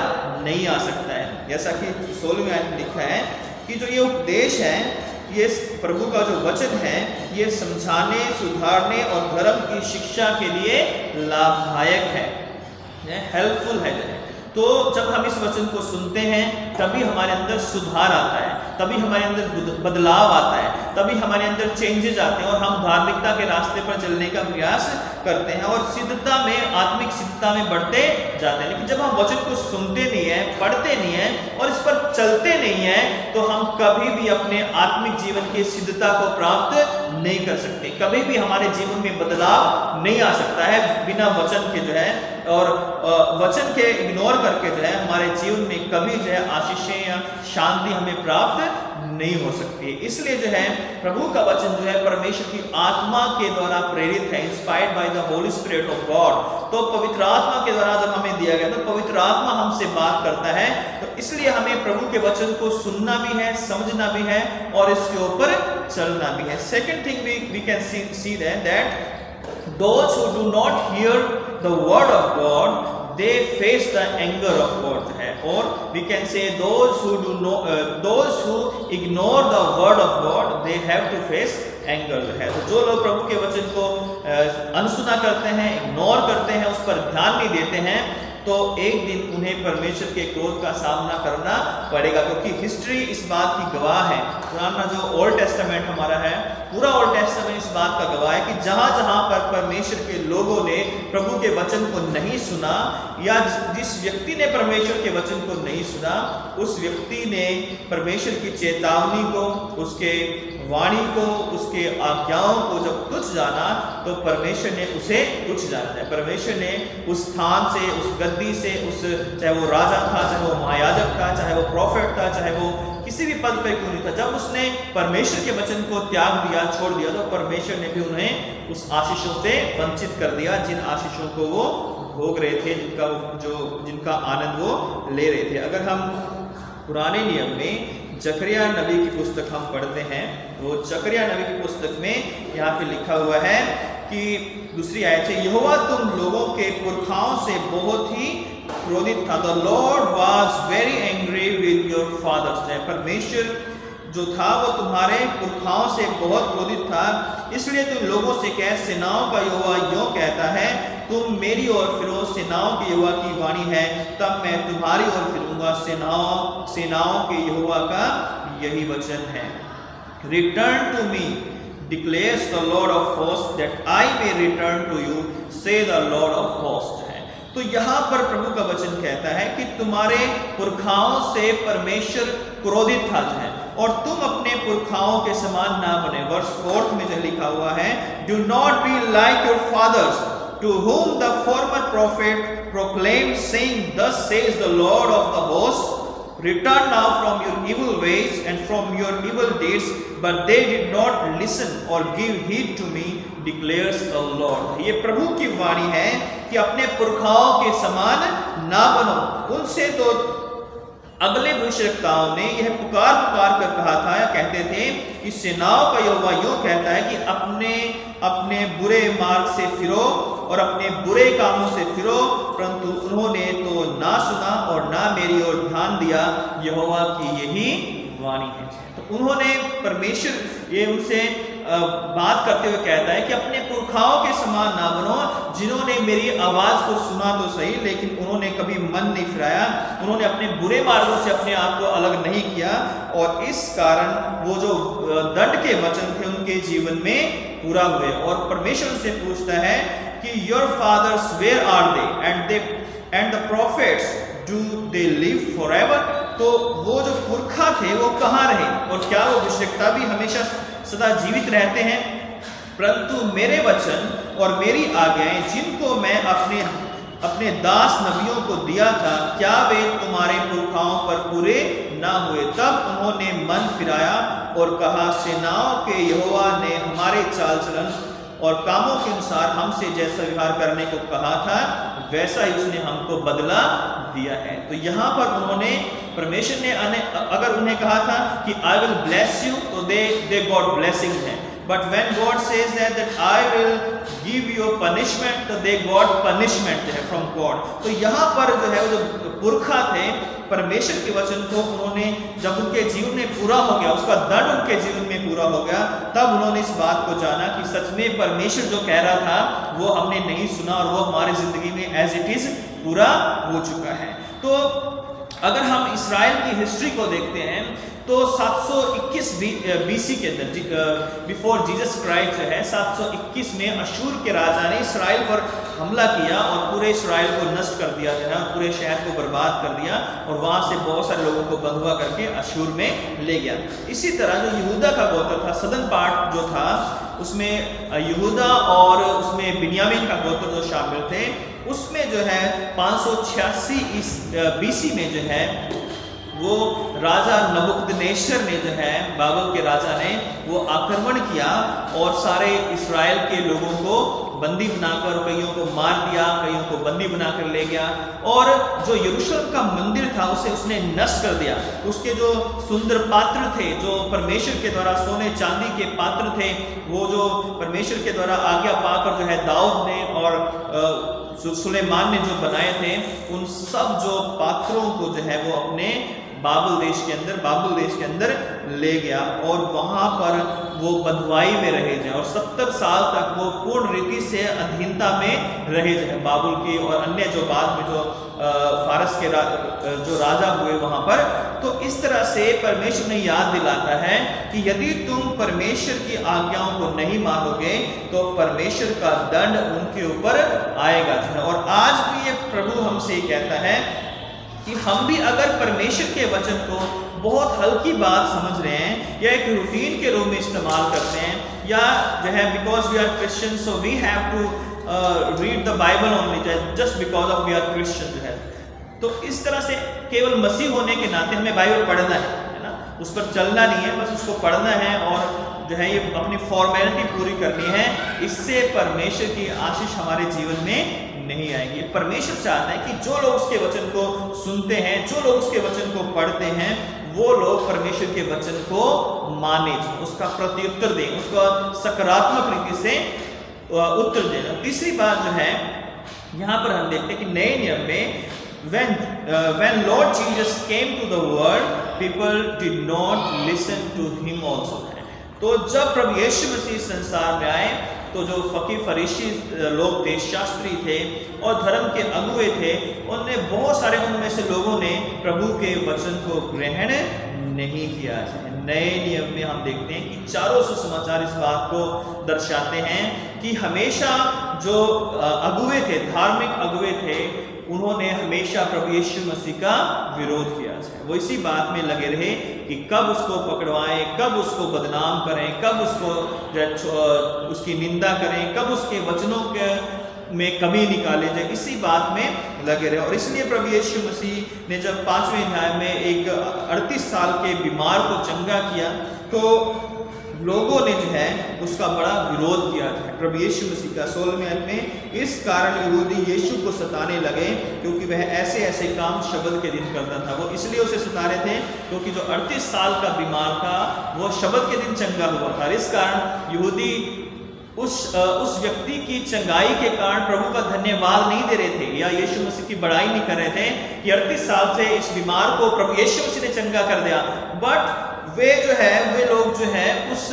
नहीं आ सकता है। जैसा कि 16वीं आयत में लिखा है कि जो ये उपदेश है, ये प्रभु का जो वचन है, ये समझाने, सुधारने और धर्म की शिक्षा के लिए लाभदायक है, हेल्पफुल है। तो जब हम इस वचन को सुनते हैं, तभी हमारे अंदर सुधार आता है, तभी हमारे अंदर बदलाव आता है, तभी हमारे अंदर चेंजेस आते हैं और हम धार्मिकता के रास्ते पर चलने का प्रयास करते हैं और सिद्धता में, आत्मिक सिद्धता में बढ़ते जाते हैं। लेकिन जब हम वचन को सुनते नहीं है, पढ़ते नहीं है और इस पर चलते नहीं है, तो हम कभी भी अपने आत्मिक जीवन की सिद्धता को प्राप्त नहीं कर सकते। कभी भी हमारे जीवन में बदलाव नहीं आ सकता है बिना वचन के जो है, और वचन के इग्नोर करके जो है हमारे जीवन में कभी जो है आशीषें या शांति हमें प्राप्त नहीं हो सकती। इसलिए जो है प्रभु का वचन जो है परमेश्वर की आत्मा के द्वारा प्रेरित है, inspired by the Holy spirit of God. तो पवित्र आत्मा के द्वारा जब हमें दिया गया, तो पवित्र आत्मा हमसे बात करता है। तो इसलिए हमें प्रभु के वचन को सुनना भी है, समझना भी है और इसके ऊपर चलना भी है। Second thing we can see that those who do not hear the word of God, they face the anger of God है। और we can say those who ignore the word of God, they have to face anger है। तो जो लोग प्रभु के वचन को अनसुना करते हैं, इग्नोर करते हैं, उस पर ध्यान नहीं देते हैं, तो एक दिन उन्हें परमेश्वर के क्रोध का सामना करना पड़ेगा। क्योंकि हिस्ट्री इस बात की गवाह है, पुराना जो ओल्ड टेस्टामेंट हमारा है, पूरा ओल्ड टेस्टामेंट इस बात का गवाह है कि जहां जहां पर परमेश्वर के लोगों ने प्रभु के वचन को नहीं सुना, या जिस व्यक्ति ने परमेश्वर के वचन को नहीं सुना, उस व्यक्ति ने परमेश्वर की चेतावनी को, उसके वाणी को, उसके आज्ञाओं को जब तुच्छ जाना, तो परमेश्वर ने उसे तुच्छ जाना है। परमेश्वर ने उस स्थान से, उस गद्दी से, उस चाहे वो राजा था, चाहे वो महायाजक था, चाहे वो प्रॉफिट था, चाहे वो किसी भी पद पर क्यों नहीं था, जब उसने परमेश्वर के वचन को त्याग दिया, छोड़ दिया, तो परमेश्वर ने भी उन्हें उस आशीषों से वंचित कर दिया जिन आशीषों को वो भोग रहे थे, जिनका आनंद वो ले रहे थे। अगर हम पुराने नियम में जकरिया नबी की पुस्तक हम पढ़ते हैं, वो जकरिया नबी की पुस्तक में यहाँ पे लिखा हुआ है कि दूसरी आयत से, यहोवा तुम लोगों के पुरखाओं से बहुत ही क्रोधित था। The Lord was very angry with your fathers. परमेश्वर जो था वो तुम्हारे पुरखाओं से बहुत क्रोधित था, इसलिए तुम लोगों से कह, सेनाओं का यहोवा यूं कहता है, तुम मेरी ओर फिरो, सेनाओं के यहोवा की वाणी है, तब मैं तुम्हारी ओर फिरूंगा, सेनाओं के यहोवा का यही वचन है। Return to me declares the Lord of host, that I may return to you, say the Lord of host. तो यहाँ पर प्रभु का वचन कहता है कि तुम्हारे पुरखाओं से परमेश्वर क्रोधित था है, और तुम अपने पुरखाओं के समान ना बने। वर्स 4 में जो लिखा हुआ है, do not be like your fathers, to whom the former prophet proclaimed, saying, thus says the Lord of the hosts, Return now from your evil ways and from your evil deeds, but they did not listen or give heed to me, declares the Lord. ये प्रभु की वाणी है कि अपने पुरखाओं के समान ना बनो। उनसे तो अगले भविष्यवक्ताओं ने यह पुकार कर कहा था, या कहते थे कि सेनाओं का यहोवा यूं कहता है कि अपने अपने बुरे मार्ग से फिरो और अपने बुरे कामों से फिरो, परंतु उन्होंने तो ना सुना और ना मेरी ओर ध्यान दिया, यहोवा की यही वाणी है। तो उन्होंने परमेश्वर ये उनसे बात करते हुए कहता है कि अपने पुरखाओं के समान ना बनो, जिन्होंने मेरी आवाज को सुना तो सही, लेकिन उन्होंने कभी मन नहीं फिराया, उन्होंने अपने बुरे मार्गों से अपने आप को अलग नहीं किया, और इस कारण वो जो दंड के वचन थे उनके जीवन में पूरा हुए। और परमेश्वर से पूछता है कि your fathers where are they and the prophets do they live forever. तो वो जो पुरखा थे वो कहाँ रहे, और क्या वो भविष्यवक्ता भी हमेशा सदा जीवित रहते हैं? परंतु मेरे वचन और मेरी आज्ञाएं जिनको मैं अपने दास नबियों को दिया था, क्या वे तुम्हारे पुरखाओं पर पूरे ना हुए? तब उन्होंने मन फिराया और कहा, सेनाओं के यहोवा ने हमारे चाल चलन और कामों के अनुसार हमसे जैसा व्यवहार करने को कहा था, वैसा ही उसने हमको बदला दिया है। तो यहाँ पर उन्होंने परमेश्वर ने अगर उन्हें कहा था कि आई विल ब्लेस यू, तो दे गॉट ब्लेसिंग है। But when God says that I will give you punishment, तो दे गॉट पनिशमेंट है फ्रॉम गॉड। तो यहाँ पर जो है वो जो पुरखा थे, परमेश्वर के वचन को उन्होंने जब उनके जीवन में पूरा हो गया, उसका दंड उनके जीवन में पूरा हो गया, तब उन्होंने इस बात को जाना कि सच में परमेश्वर जो कह रहा था वो हमने नहीं सुना, और वो हमारी जिंदगी में एज इट इज पूरा हो चुका है। तो अगर हम इस्राएल की हिस्ट्री को देखते हैं तो 721 BC के अंदर, बिफोर जीसस क्राइस्ट जो है, 721 में अशूर के राजा ने इस्राएल पर हमला किया और पूरे इस्राएल को नष्ट कर दिया था, पूरे शहर को बर्बाद कर दिया, और वहाँ से बहुत सारे लोगों को बंधुआ करके अशूर में ले गया। इसी तरह जो यहूदा का गोत्र था, सदर्न पार्ट जो था, उसमें यहूदा और उसमें बिन्यामीन का गोत्र जो शामिल थे, उसमें जो है 586 BC में जो है वो राजा नबूकदनेस्सर ने जो है, बाबल के राजा ने वो आक्रमण किया और सारे इस्राएल के लोगों को बंदी बनाकर, कईयों को मार दिया, कईयों को बंदी बनाकर ले गया, और जो यरूशलेम का मंदिर था उसे उसने नष्ट कर दिया। उसके जो सुंदर पात्र थे, जो परमेश्वर के द्वारा सोने चांदी के पात्र थे, वो जो परमेश्वर के द्वारा आज्ञा पाकर जो है दाऊद ने और सुलेमान ने जो बनाए थे, उन सब जो पात्रों को जो है वो अपने बाबुल देश के अंदर ले गया, और वहां पर वो बंधुआई में रहे जाए, और 70 साल तक वो पूर्ण रीति से अधीनता में रहे जाए बाबुल की और अन्य जो बाद में जो फारस के जो राजा हुए वहां पर। तो इस तरह से परमेश्वर ने याद दिलाता है कि यदि तुम परमेश्वर की आज्ञाओं को नहीं मानोगे तो परमेश्वर का दंड उनके ऊपर आएगा। और आज भी ये प्रभु हमसे कहता है कि हम भी अगर परमेश्वर के वचन को बहुत हल्की बात समझ रहे हैं या एक रूटीन के रूप में इस्तेमाल करते हैं, या जो है because we are Christian so we have to read the Bible only just because of we are Christian जो है, तो इस तरह से केवल मसीह होने के नाते हमें बाइबल पढ़ना है ना, उस पर चलना नहीं है, बस उसको पढ़ना है और जो है ये अपनी फॉर्मेलिटी पूरी करनी है। इससे परमेश्वर की आशीष हमारे जीवन में नहीं आएगी। परमेश्वर चाहता है कि जो लोग उसके वचन को सुनते हैं, जो लोग उसके वचन को पढ़ते हैं, वो लोग परमेश्वर के वचन को माने, उसका प्रत्युत्तर दें, उसका सकारात्मक रीति से उत्तर दें। तीसरी बात जो है यहाँ पर हम देखते हैं कि नए नियम में when Lord Jesus came to the world, people did not listen to him also। तो जब प्रभु यीशु मसीह संसार में आए तो जो फकीर फरीसी लोग थे, शास्त्री थे और धर्म के अगुवे थे, उनने बहुत सारे उनमें से लोगों ने प्रभु के वचन को ग्रहण नहीं किया। नए नियम में हम देखते हैं कि चारों सुसमाचार इस बात को दर्शाते हैं कि हमेशा जो अगुवे थे, धार्मिक अगुवे थे, उन्होंने हमेशा प्रभु यीशु मसीह का विरोध किया। वो इसी बात में लगे रहे कि कब उसको पकड़वाएं, कब उसको बदनाम करें, कब उसको उसकी निंदा करें, कब उसके वचनों में कमी निकाले जाए, इसी बात में लगे रहे। और इसलिए प्रभु यीशु मसीह ने जब 5वें अध्याय में एक 38 साल के बीमार को चंगा किया तो लोगों ने जो है उसका बड़ा विरोध किया है प्रभु यीशु मसीह का। 16वें अध्याय में इस कारण यहूदी यीशु को सताने लगे क्योंकि वह ऐसे ऐसे काम शब्द के दिन करता था। वो इसलिए उसे सता रहे थे क्योंकि जो 38 साल का बीमार था वो शब्द के दिन चंगा हुआ था। इस कारण यहूदी उस व्यक्ति की चंगाई के कारण प्रभु का धन्यवाद नहीं दे रहे थे या यीशु मसीह की बड़ाई नहीं कर रहे थे कि 38 साल से इस बीमार को प्रभु यीशु मसीह ने चंगा कर दिया। बट वे लोग जो है उस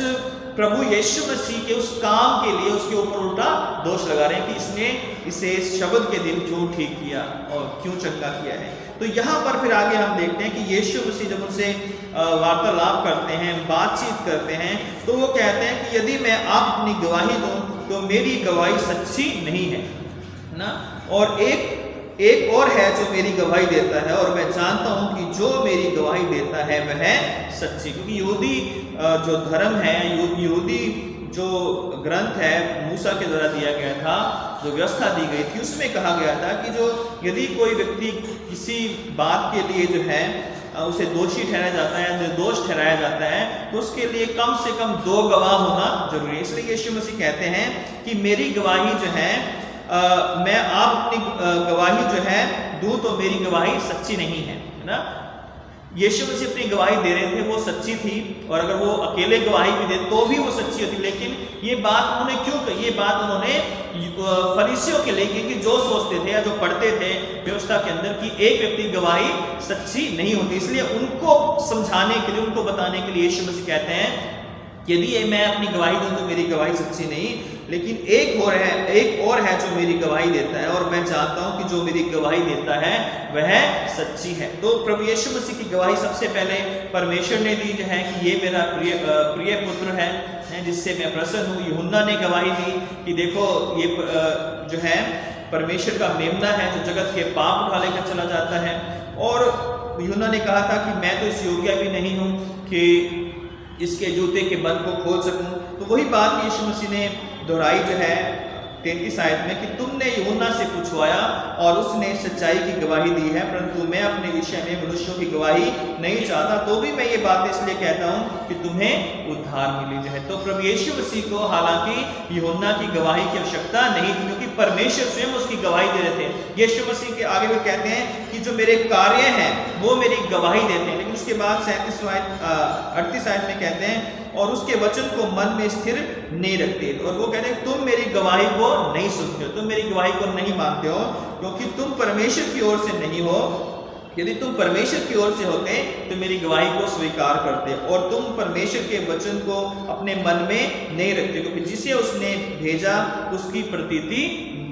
प्रभु यीशु मसीह के उस काम के लिए उसके ऊपर उल्टा दोष लगा रहे हैं कि इसने इसे शब्द के दिन क्यों ठीक किया और क्यों चंगा किया है। तो यहाँ पर फिर आगे हम देखते हैं कि यीशु मसीह जब उनसे वार्तालाप करते हैं, बातचीत करते हैं, तो वो कहते हैं कि यदि मैं आप अपनी गवाही दूं तो मेरी गवाही सच्ची नहीं है ना। और एक और है जो मेरी गवाही देता है और मैं जानता हूं कि जो मेरी गवाही देता है वह सच्ची। क्योंकि यहूदी जो धर्म है, यहूदी जो ग्रंथ है मूसा के द्वारा दिया गया था, जो व्यवस्था दी गई थी, उसमें कहा गया था कि जो यदि कोई व्यक्ति किसी बात के लिए जो है उसे दोषी ठहराया जाता है, निर्दोष ठहराया जाता है, तो उसके लिए कम से कम 2 गवाह होना जरूरी है। इसलिए यीशु मसीह कहते हैं कि मेरी गवाही जो है मैं आप अपनी गवाही जो है दूं तो मेरी गवाही सच्ची नहीं है ना। यीशु मसीह अपनी गवाही दे रहे थे, वो सच्ची थी, और अगर वो अकेले गवाही भी दे तो भी वो सच्ची होती। लेकिन ये बात उन्होंने क्यों कही? ये बात उन्होंने फरीसियों के लिए, क्योंकि जो सोचते थे या जो पढ़ते थे व्यवस्था के अंदर कि एक व्यक्ति गवाही सच्ची नहीं होती, इसलिए उनको समझाने के लिए, उनको बताने के लिए यीशु मसीह कहते हैं यदि मैं अपनी गवाही दूं तो मेरी गवाही सच्ची नहीं, लेकिन एक और है जो मेरी गवाही देता है और मैं जानता हूं कि जो मेरी गवाही देता है वह सच्ची है। तो प्रभु यीशु मसीह की गवाही सबसे पहले परमेश्वर ने दी है कि ये मेरा प्रिय पुत्र है जिससे मैं प्रसन्न हूँ। यूहन्ना ने गवाही दी कि देखो ये जो है परमेश्वर का मेमना है जो जगत के पाप उठा लेकर चला जाता है। और यूहन्ना ने कहा था कि मैं तो इस योग्य भी नहीं हूँ कि इसके जूते के बंद को खोल सकूं। तो वही बात यीशु मसीह ने दोहराई जो है 33 आयत में कि तुमने यूहन्ना से पूछवाया और उसने सच्चाई की गवाही दी है, परंतु मैं अपने विषय में मनुष्यों की गवाही नहीं चाहता, तो भी मैं ये बात इसलिए कहता हूँ कि तुम्हें उद्धार मिली जो है। तो प्रभु यीशु मसीह को हालांकि यूहन्ना की गवाही की आवश्यकता नहीं थी क्योंकि परमेश्वर स्वयं उसकी गवाही दे रहे थे। यीशु मसीह के आगे वो कहते हैं कि जो मेरे कार्य हैं वो मेरी गवाही देते हैं। लेकिन उसके बाद 38 आयत में कहते हैं और उसके वचन को मन में स्थिर नहीं रखते, और वो कहते हैं तुम मेरी गवाही को नहीं सुनते हो, तुम मेरी गवाही को नहीं मानते हो क्योंकि तुम परमेश्वर की ओर से नहीं हो। यदि तुम परमेश्वर की ओर से होते तो मेरी गवाही को स्वीकार करते, और तुम परमेश्वर के वचन को अपने मन में नहीं रखते क्योंकि जिसे उसने भेजा उसकी प्रतीति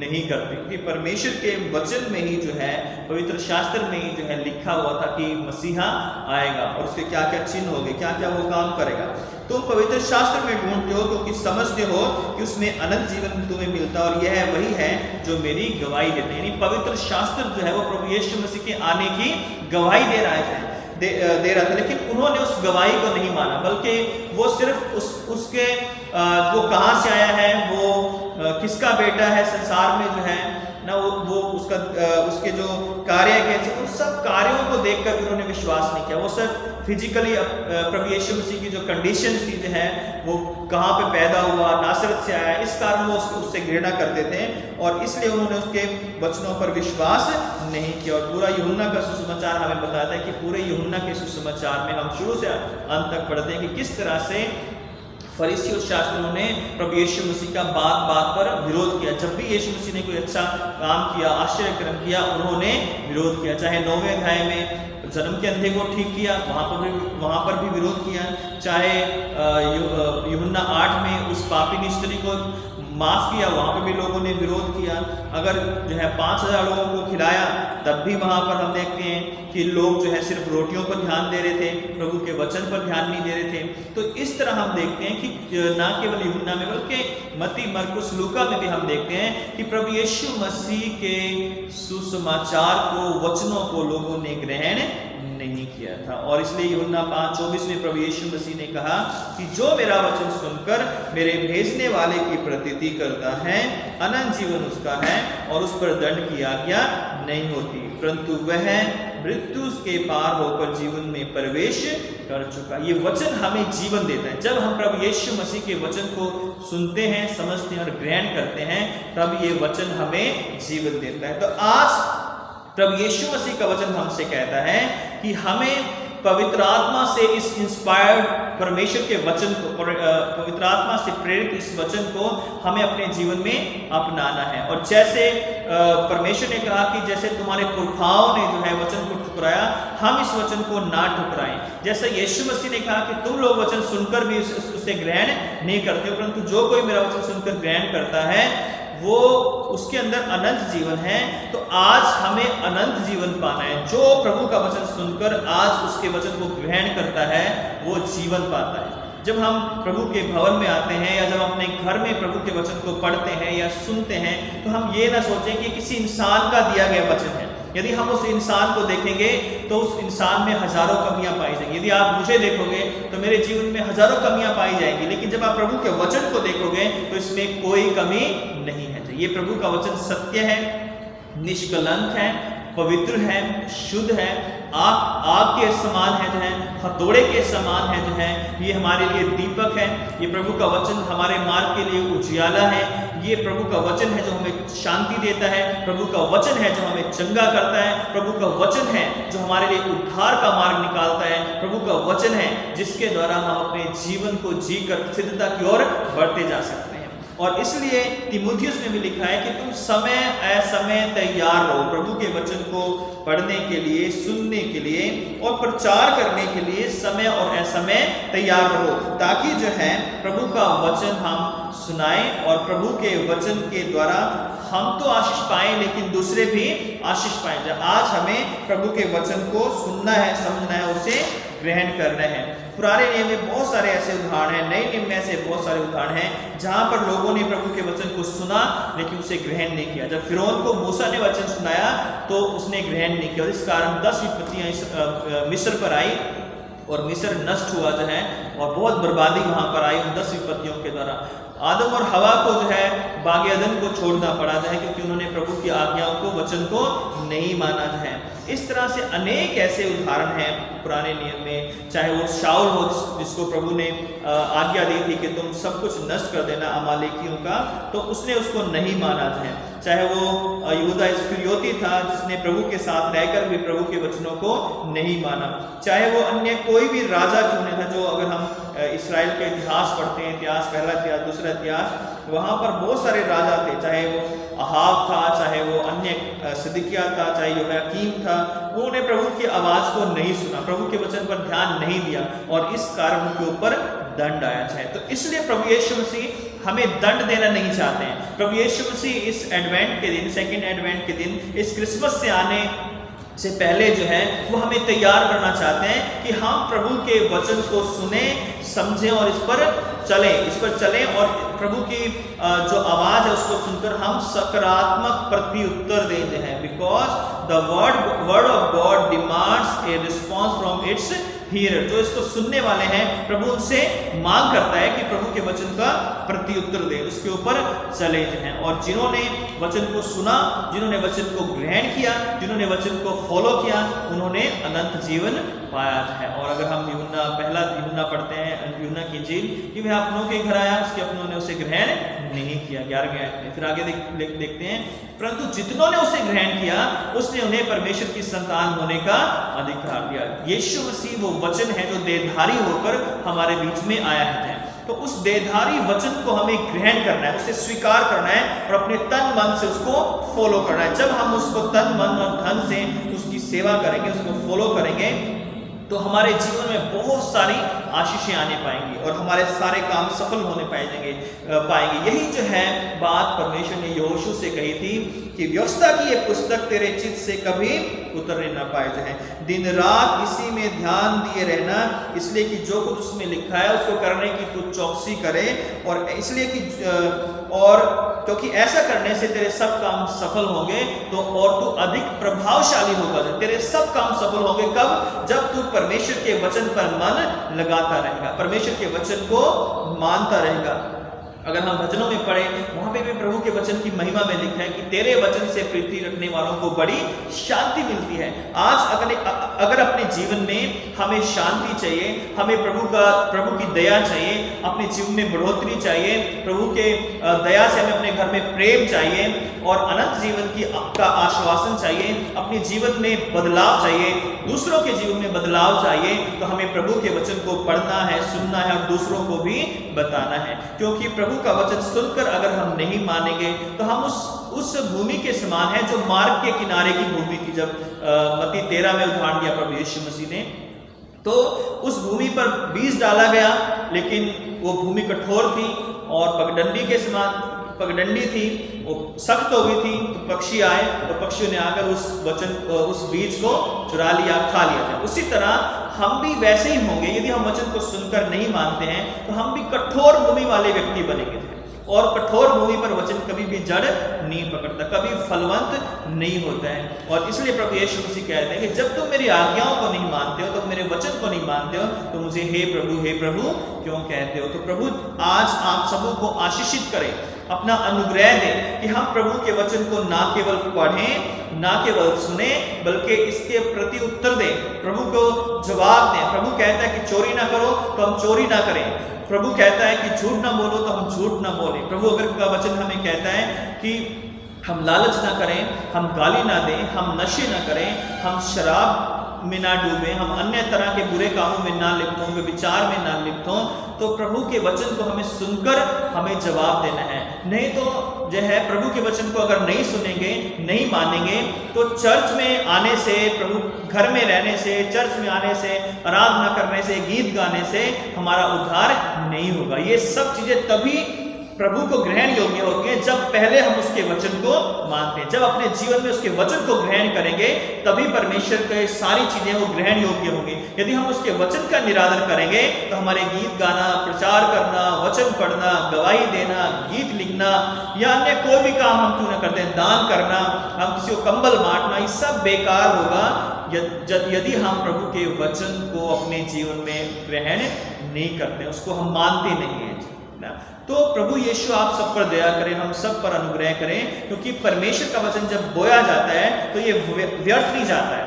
नहीं करते। क्योंकि परमेश्वर के वचन में ही जो है, पवित्र शास्त्र में ही जो है लिखा हुआ था कि मसीहा आएगा और उसके क्या क्या चिन्ह होंगे, क्या क्या वो काम करेगा। तुम पवित्र शास्त्र में ढूंढते हो क्योंकि समझते हो कि उसमें अनंत जीवन तुम्हें मिलता, और यह वही है जो मेरी गवाही देते हैं। यानी पवित्र शास्त्र जो है वो प्रभु यीशु मसीह के आने की गवाही दे रहा था, लेकिन उन्होंने उस गवाही को नहीं माना, बल्कि वो सिर्फ उसके वो कहाँ से आया है, वो किसका बेटा है संसार में जो है ना, वो उसके जो कार्य कैसे, उन सब कार्यों को देखकर भी उन्होंने विश्वास नहीं किया। वो सिर्फ फिजिकली प्रभु यीशु मसीह की जो कंडीशन थी जो है, वो कहाँ पे पैदा हुआ, नासरत से आया, इस कारण वो उससे घृणा करते थे और इसलिए उन्होंने उसके वचनों पर विश्वास नहीं किया। और पूरा यूहन्ना का सुसमाचार हमें बताता है कि पूरे यूहन्ना के सुसमाचार में हम शुरू से अंत तक पढ़ते हैं कि किस तरह से फरीसी और शास्त्रियों ने प्रभु यीशु मसीह का बात बात पर विरोध किया। जब भी यीशु मसीह ने कोई अच्छा काम किया, आश्चर्य कर्म किया, उन्होंने विरोध किया। चाहे 9वें अध्याय में जन्म के अंधे को ठीक किया, वहाँ पर भी विरोध किया। चाहे यूहन्ना 8 में उस पापी स्त्री को माफ किया, वहाँ पे भी लोगों ने विरोध किया। अगर जो है 5000 लोगों को खिलाया, तब भी वहाँ पर हम देखते हैं कि लोग जो है सिर्फ रोटियों पर ध्यान दे रहे थे, प्रभु के वचन पर ध्यान नहीं दे रहे थे। तो इस तरह हम देखते हैं कि ना केवल यूहन्ना में बल्कि मत्ती, मरकुस, लूका में भी हम देखते हैं कि प्रभु यीशु मसीह के सुसमाचार को, वचनों को लोगों ने ग्रहण नहीं किया गया था। और इसलिए यूहन्ना 5:24 में प्रभु यीशु मसीह ने कहा कि जो मेरा वचन सुनकर मेरे भेजने वाले की प्रतीति करता है, अनंत जीवन उसका है और उस पर दंड की आज्ञा नहीं होती, परंतु वह मृत्यु के पार होकर जीवन में प्रवेश कर चुका। ये वचन हमें जीवन देता है। जब हम प्रभु यीशु मसीह के वचन को सुनते हैं, समझते हैं और ग्रहण करते हैं, तब ये वचन हमें जीवन देता है। तो आज प्रभु यीशु मसीह का वचन हमसे कहता है कि हमें पवित्र आत्मा से इस इंस्पायर्ड परमेश्वर के वचन को, पवित्र आत्मा से प्रेरित इस वचन को हमें अपने जीवन में अपनाना है। और जैसे परमेश्वर ने कहा कि जैसे तुम्हारे पुरखाओं ने जो है वचन को ठुकराया, हम इस वचन को ना ठुकराएं। जैसे यीशु मसीह ने कहा कि तुम लोग वचन सुनकर भी उसे ग्रहण नहीं करते, परंतु जो कोई मेरा वचन सुनकर ग्रहण करता है वो उसके अंदर अनंत जीवन है। तो आज हमें अनंत जीवन पाना है। जो प्रभु का वचन सुनकर आज उसके वचन को ग्रहण करता है वो जीवन पाता है। जब हम प्रभु के भवन में आते हैं या जब हम अपने घर में प्रभु के वचन को पढ़ते हैं या सुनते हैं, तो हम ये ना सोचें कि किसी इंसान का दिया गया वचन है। यदि हम उस इंसान को देखेंगे तो उस इंसान में हजारों कमियां पाई जाएंगी। यदि आप मुझे देखोगे तो मेरे जीवन में हजारों कमियां पाई जाएंगी, लेकिन जब आप प्रभु के वचन को देखोगे तो इसमें कोई कमी नहीं है। ये प्रभु का वचन सत्य है, निष्कलंक है, पवित्र है, शुद्ध है, आग के समान है जो है, हथौड़े के समान है जो है। ये हमारे लिए दीपक है। ये प्रभु का वचन हमारे मार्ग के लिए उजियाला है। ये प्रभु का वचन है जो हमें शांति देता है। प्रभु का वचन है जो हमें चंगा करता है। प्रभु का वचन है जो हमारे लिए उद्धार का मार्ग निकालता है। प्रभु का वचन है जिसके द्वारा हम अपने जीवन को जीकर सिद्धता की ओर बढ़ते जा सकते हैं। और इसलिए तीमुथियुस में भी लिखा है कि तुम समय असमय तैयार रहो प्रभु के वचन को पढ़ने के लिए, सुनने के लिए और प्रचार करने के लिए समय और असमय तैयार रहो, ताकि जो है प्रभु का वचन हम सुनाएं और प्रभु के वचन के द्वारा हम तो आशीष पाएं लेकिन दूसरे भी आशीष पाएं। जब आज हमें प्रभु के वचन को सुनना है, समझना है, उसे ग्रहण करना है। पुराने नियम में बहुत सारे ऐसे उदाहरण हैं, नए नियम में ऐसे बहुत सारे उदाहरण हैं जहां पर लोगों ने प्रभु के वचन को सुना लेकिन उसे ग्रहण नहीं किया। जब फिरौन को मूसा ने वचन सुनाया तो उसने ग्रहण नहीं किया, इस कारण 10 विपत्तियां मिस्र पर आई और मिस्र नष्ट हुआ जो है और बहुत बर्बादी वहां पर आई उन 10 विपत्तियों के द्वारा। आदम और हवा को जो है बाग एदन को छोड़ना पड़ा जो है, क्योंकि उन्होंने प्रभु की आज्ञाओं को, वचन को नहीं माना जो है। इस तरह से अनेक ऐसे उदाहरण हैं पुराने नियम में, चाहे वो शाऊल हो जिसको प्रभु ने आज्ञा दी थी कि तुम सब कुछ नष्ट कर देना अमालेकियों का, तो उसने उसको नहीं माना है। चाहे वो यहूदा इस्करियोती था जिसने प्रभु के साथ रहकर भी प्रभु के वचनों को नहीं माना। चाहे वो अन्य कोई भी राजा क्यों नहीं था, जो अगर हम इस्राएल के इतिहास पढ़ते हैं, इतिहास, पहला इतिहास, दूसरा इतिहास, वहाँ पर बहुत सारे राजा थे, चाहे वो अहाब था, चाहे वो अन्य सिदकिय्याह था, चाहे योआकीम था, उन्होंने प्रभु की आवाज़ को नहीं सुना, प्रभु के वचन पर ध्यान नहीं दिया और इस कारण उनके ऊपर दंड आया है। तो इसलिए प्रभु यीशु मसीह हमें दंड देना नहीं चाहते हैं। प्रभु यीशु मसीह इस एडवेंट के दिन, सेकेंड एडवेंट के दिन, इस क्रिसमस से आने से पहले जो है वो हमें तैयार करना चाहते हैं कि हम प्रभु के वचन को सुने, समझें और इस पर चलें और प्रभु की जो आवाज़ है उसको सुनकर हम सकारात्मक प्रत्युत्तर देते हैं। Because the word of God demands a response from its hearer. जो इसको सुनने वाले हैं प्रभु उनसे मांग करता है कि प्रभु के वचन का प्रत्युत्तर दे, उसके ऊपर चले हैं। और जिन्होंने वचन को सुना, जिन्होंने वचन को ग्रहण किया, जिन्होंने वचन को फॉलो किया, उन्होंने अनंत जीवन पाया है। और अगर हम पहला यूहन्ना पढ़ते हैं, यूहन्ना की इंजील, कि वह अपनों के घर आया, उसके अपनों ने उसे ग्रहण नहीं किया, 11 में। फिर आगे देखते हैं, परंतु जितनों ने उसे ग्रहण किया उसने उन्हें परमेश्वर की संतान होने का अधिकार दिया। यीशु मसीह वो वचन है जो देहधारी होकर हमारे बीच में आया है। तो उस देहधारी वचन को हमें ग्रहण करना है, उसे स्वीकार करना है और अपने तन मन से उसको फॉलो करना है। जब हम उसको तन मन और धन से उसकी सेवा करेंगे, उसको फॉलो करेंगे, तो हमारे जीवन में बहुत सारी आशीषें आने पाएंगी और हमारे सारे काम सफल होने पाएंगे। यही जो है बात परमेश्वर ने यहोशू से कही थी कि व्यवस्था की ये पुस्तक तेरे चित्त से कभी उतरने न पाए जाए। दिन रात इसी में ध्यान दिए रहना, इसलिए कि जो कुछ उसमें लिखा है उसको करने की तू चौकसी करे, और इसलिए कि क्योंकि ऐसा करने से तेरे सब काम सफल होंगे तो और तू अधिक प्रभावशाली होगा। तेरे सब काम सफल होंगे कब? जब तू परमेश्वर के वचन पर मन लगाता रहेगा, परमेश्वर के वचन को मानता रहेगा। अगर हम भजनों में पढ़े, वहां पे भी प्रभु के वचन की महिमा में लिखा है कि तेरे वचन से प्रीति रखने वालों को बड़ी शांति मिलती है। आज अगर अपने जीवन में हमें शांति चाहिए, हमें प्रभु की दया चाहिए, अपने जीवन में बढ़ोतरी चाहिए, प्रभु के दया से हमें अपने घर में प्रेम चाहिए और अनंत जीवन का आश्वासन चाहिए, अपने जीवन में बदलाव चाहिए, दूसरों के जीवन में बदलाव चाहिए, तो हमें प्रभु के वचन को पढ़ना है, सुनना है और दूसरों को भी बताना है। क्योंकि प्रभु का वचन सुनकर अगर हम नहीं मानेंगे तो हम उस भूमि के समान है जो मार्ग के किनारे की भूमि थी। जब मत्ती 13 में उदाहरण दिया प्रभु यीशु मसीह ने, तो उस भूमि पर बीज डाला गया, लेकिन वो भूमि कठोर थी और पगडंडी थी, वो सख्त हो गई थी। तो पक्षी आए और पक्षियों ने आकर उस बीज को चुरा लिया, खा लिया था। उसी तरह हम भी वैसे ही होंगे, यदि हम वचन को सुनकर नहीं मानते हैं तो हम भी कठोर भूमि वाले व्यक्ति बनेंगे, और कठोर भूमि पर वचन कभी भी जड़ नहीं पकड़ता, कभी फलवंत नहीं होता है। और इसलिए प्रभु यीशु मसीह कहते हैं कि जब तुम मेरी आज्ञाओं को नहीं मानते हो, तो मेरे वचन को नहीं मानते हो, तो मुझे हे प्रभु क्यों कहते हो। तो प्रभु आज आप सबों को आशीषित करें, अपना अनुग्रह दे कि हम प्रभु के वचन को ना केवल पढ़ें, ना केवल सुने, बल्कि इसके प्रति उत्तर दें, प्रभु को जवाब दें। प्रभु कहता है कि चोरी ना करो तो हम चोरी ना करें, प्रभु कहता है कि झूठ ना बोलो तो हम झूठ ना बोलें। प्रभु अगर का वचन हमें कहता है कि हम लालच ना करें, हम गाली ना दें, हम नशे ना करें, हम शराब में ना डूबे, हम अन्य तरह के बुरे कामों में ना लिप्त हों, विचार में ना लिप्त हों, तो प्रभु के वचन को हमें सुनकर हमें जवाब देना है। नहीं तो जो है प्रभु के वचन को अगर नहीं सुनेंगे, नहीं मानेंगे, तो चर्च में आने से, प्रभु घर में रहने से, चर्च में आने से, आराधना करने से, गीत गाने से हमारा उद्धार नहीं होगा। ये सब चीजें तभी प्रभु को ग्रहण योग्य होती है जब पहले हम उसके वचन को मानते हैं। जब अपने जीवन में उसके वचन को ग्रहण करेंगे तभी परमेश्वर की सारी चीजें वो ग्रहण योग्य होंगी। यदि हम उसके वचन का निरादर करेंगे तो हमारे गीत गाना, प्रचार करना, वचन पढ़ना, गवाही देना, गीत लिखना या अन्य कोई भी काम हम क्यों न करते हैं, दान करना, हम किसी को कंबल बांटना, ये सब बेकार होगा यदि हम प्रभु के वचन को अपने जीवन में ग्रहण नहीं करते, उसको हम मानते नहीं है। तो प्रभु यीशु आप सब पर दया करें, हम सब पर अनुग्रह करें, क्योंकि परमेश्वर का वचन जब बोया जाता है तो ये व्यर्थ नहीं जाता है,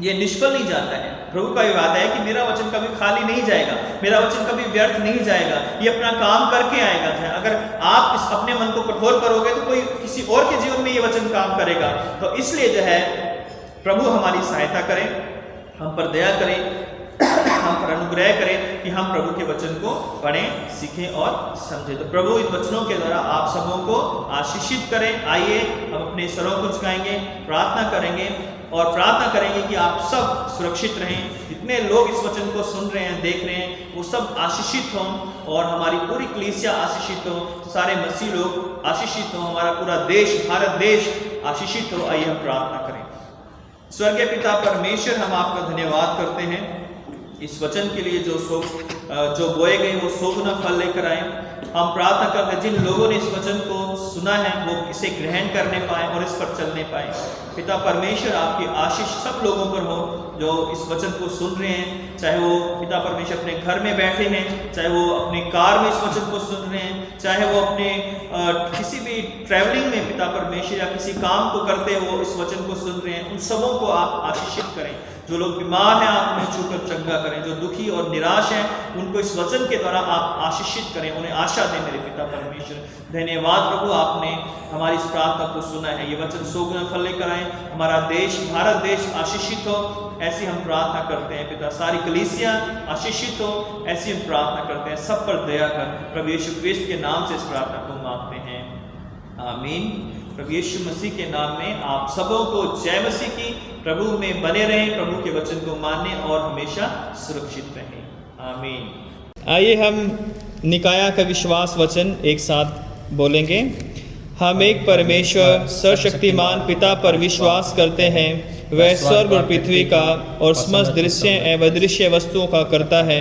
ये निष्फल नहीं जाता है। प्रभु का ये वादा है कि मेरा वचन कभी खाली नहीं जाएगा, मेरा वचन कभी व्यर्थ नहीं जाएगा, ये अपना काम करके आएगा। अगर आप इस अपने मन को कठोर करोगे तो कोई किसी और के जीवन में ये वचन काम करेगा। तो इसलिए जो है प्रभु हमारी सहायता करें, हम पर दया करें, हम पर अनुग्रह करें कि हम प्रभु के वचन को पढ़ें, सीखें और समझें। तो प्रभु इन वचनों के द्वारा आप सबों को आशीषित करें। आइए हम अपने सरों को झुकाएंगे, प्रार्थना करेंगे और प्रार्थना करेंगे कि आप सब सुरक्षित रहें। जितने लोग इस वचन को सुन रहे हैं, देख रहे हैं, वो सब आशीषित हों और हमारी पूरी कलीसिया आशीषित हो, सारे मसीह लोग आशीषित हो, हमारा पूरा देश, भारत देश आशीषित हो। आइए हम प्रार्थना करें। स्वर्गीय पिता परमेश्वर, हम आपका धन्यवाद करते हैं इस वचन के लिए जो बोए गए वो 100 गुना फल लेकर आए। हम प्रार्थना करते हैं जिन लोगों ने इस वचन को सुना है वो इसे ग्रहण करने पाए और इस पर चलने पाए। पिता परमेश्वर, आपकी आशीष सब लोगों पर हो जो इस वचन को सुन रहे हैं, चाहे वो पिता परमेश्वर अपने घर में बैठे हैं, चाहे वो अपनी कार में इस वचन को सुन रहे हैं, चाहे वो अपने किसी भी ट्रैवलिंग में पिता परमेश्वर या किसी काम को करते वो इस वचन को सुन रहे हैं, उन सबों को आप आशीषित करें। जो लोग बीमार हैं आप उन्हें छूकर चंगा करें, जो दुखी और निराश हैं उनको इस वचन के द्वारा आप आशीषित करें, उन्हें आशा दें। मेरे पिता परमेश्वर, धन्यवाद प्रभु, आपने हमारी इस प्रार्थना को सुना है। ये वचन 100 गुना फल लेकर आए, हमारा देश, भारत देश आशीषित हो, ऐसी हम प्रार्थना करते हैं। पिता, सारी कलीसिया आशीषित हो, ऐसी हम प्रार्थना करते हैं। सब पर दया कर, प्रभु यीशु क्रिस्त के नाम से इस प्रार्थना को मांगते हैं, आमीन। प्रभु यीशु मसीह के नाम में आप सबों को जय मसीह की। प्रभु में बने रहें, प्रभु के वचन को माने और हमेशा सुरक्षित रहें, आमीन। आइए हम निकाया का विश्वास वचन एक साथ बोलेंगे। हम एक परमेश्वर सर्वशक्तिमान पिता पर विश्वास करते हैं। वह स्वर्ग और पृथ्वी का और समस्त दृश्य एवं अदृश्य वस्तुओं का करता है।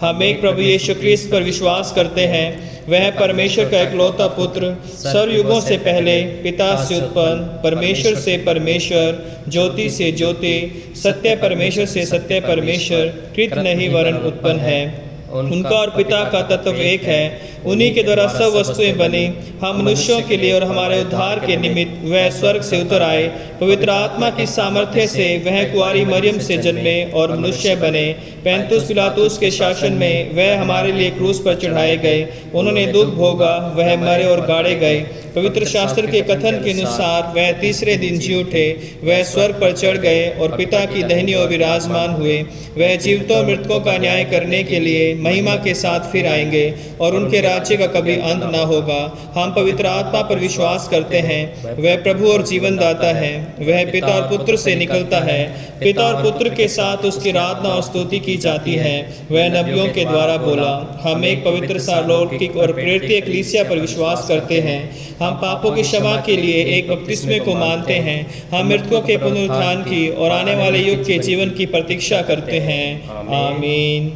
हम एक प्रभु यीशु क्रिस्त पर विश्वास करते हैं। वह परमेश्वर का एकलौता पुत्र, सर्वयुगों से पहले पिता से उत्पन्न, परमेश्वर से परमेश्वर, ज्योति से ज्योति, सत्य परमेश्वर से सत्य परमेश्वर, कृत नहीं वरन उत्पन्न है। उनका और पिता का तत्व एक है। उन्हीं के द्वारा सब वस्तुएं बनी। हम मनुष्यों के लिए और हमारे उद्धार के निमित्त वह स्वर्ग से उतर आए। पवित्र आत्मा की सामर्थ्य से वह कुंवारी मरियम से जन्मे और मनुष्य बने। पैंतुस पिलातुस के शासन में वह हमारे लिए क्रूस पर चढ़ाए गए। उन्होंने दुख भोगा, वह मरे और गाड़े गए। पवित्र शास्त्र के कथन के अनुसार वह तीसरे दिन जी उठे। वह स्वर्ग पर चढ़ गए और पिता की दाहिनी ओर विराजमान हुए। वह जीवितों मृतकों का न्याय करने के लिए महिमा के साथ फिर आएंगे और उनके राज्य का कभी अंत न होगा। हम पवित्र आत्मा पर विश्वास करते हैं। वह प्रभु और जीवन दाता है। वह पिता और पुत्र से निकलता है। पिता और पुत्र के साथ उसकी आराधना और स्तुति की जाती है। वह नबियों के द्वारा बोला। हम एक पवित्र सार्वलौकिक और प्रेरित कलीसिया पर विश्वास करते हैं। हम पापों की क्षमा के लिए एक बपतिस्मे को मानते हैं। हम मृतकों के पुनरुत्थान की और आने वाले युग के जीवन की प्रतीक्षा करते हैं। आमीन।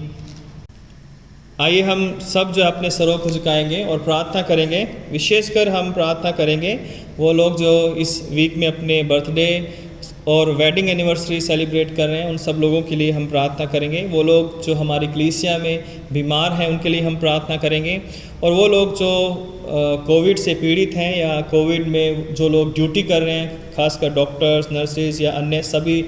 आइए हम सब जो अपने सरों को झुकाएंगे और प्रार्थना करेंगे। विशेषकर हम प्रार्थना करेंगे वो लोग जो इस वीक में अपने बर्थडे और वेडिंग एनिवर्सरी सेलिब्रेट कर रहे हैं, उन सब लोगों के लिए हम प्रार्थना करेंगे। वो लोग जो हमारी कलीसिया में बीमार हैं, उनके लिए हम प्रार्थना करेंगे। और वो लोग जो कोविड से पीड़ित हैं या कोविड में जो लोग ड्यूटी कर रहे हैं, खासकर डॉक्टर्स, नर्सेज या अन्य सभी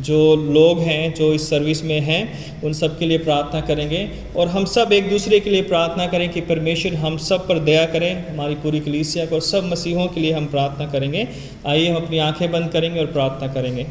जो लोग हैं जो इस सर्विस में हैं, उन सब के लिए प्रार्थना करेंगे। और हम सब एक दूसरे के लिए प्रार्थना करें कि परमेश्वर हम सब पर दया करें, हमारी पूरी कलीसिया को और सब मसीहों के लिए हम प्रार्थना करेंगे। आइए हम अपनी आंखें बंद करेंगे और प्रार्थना करेंगे।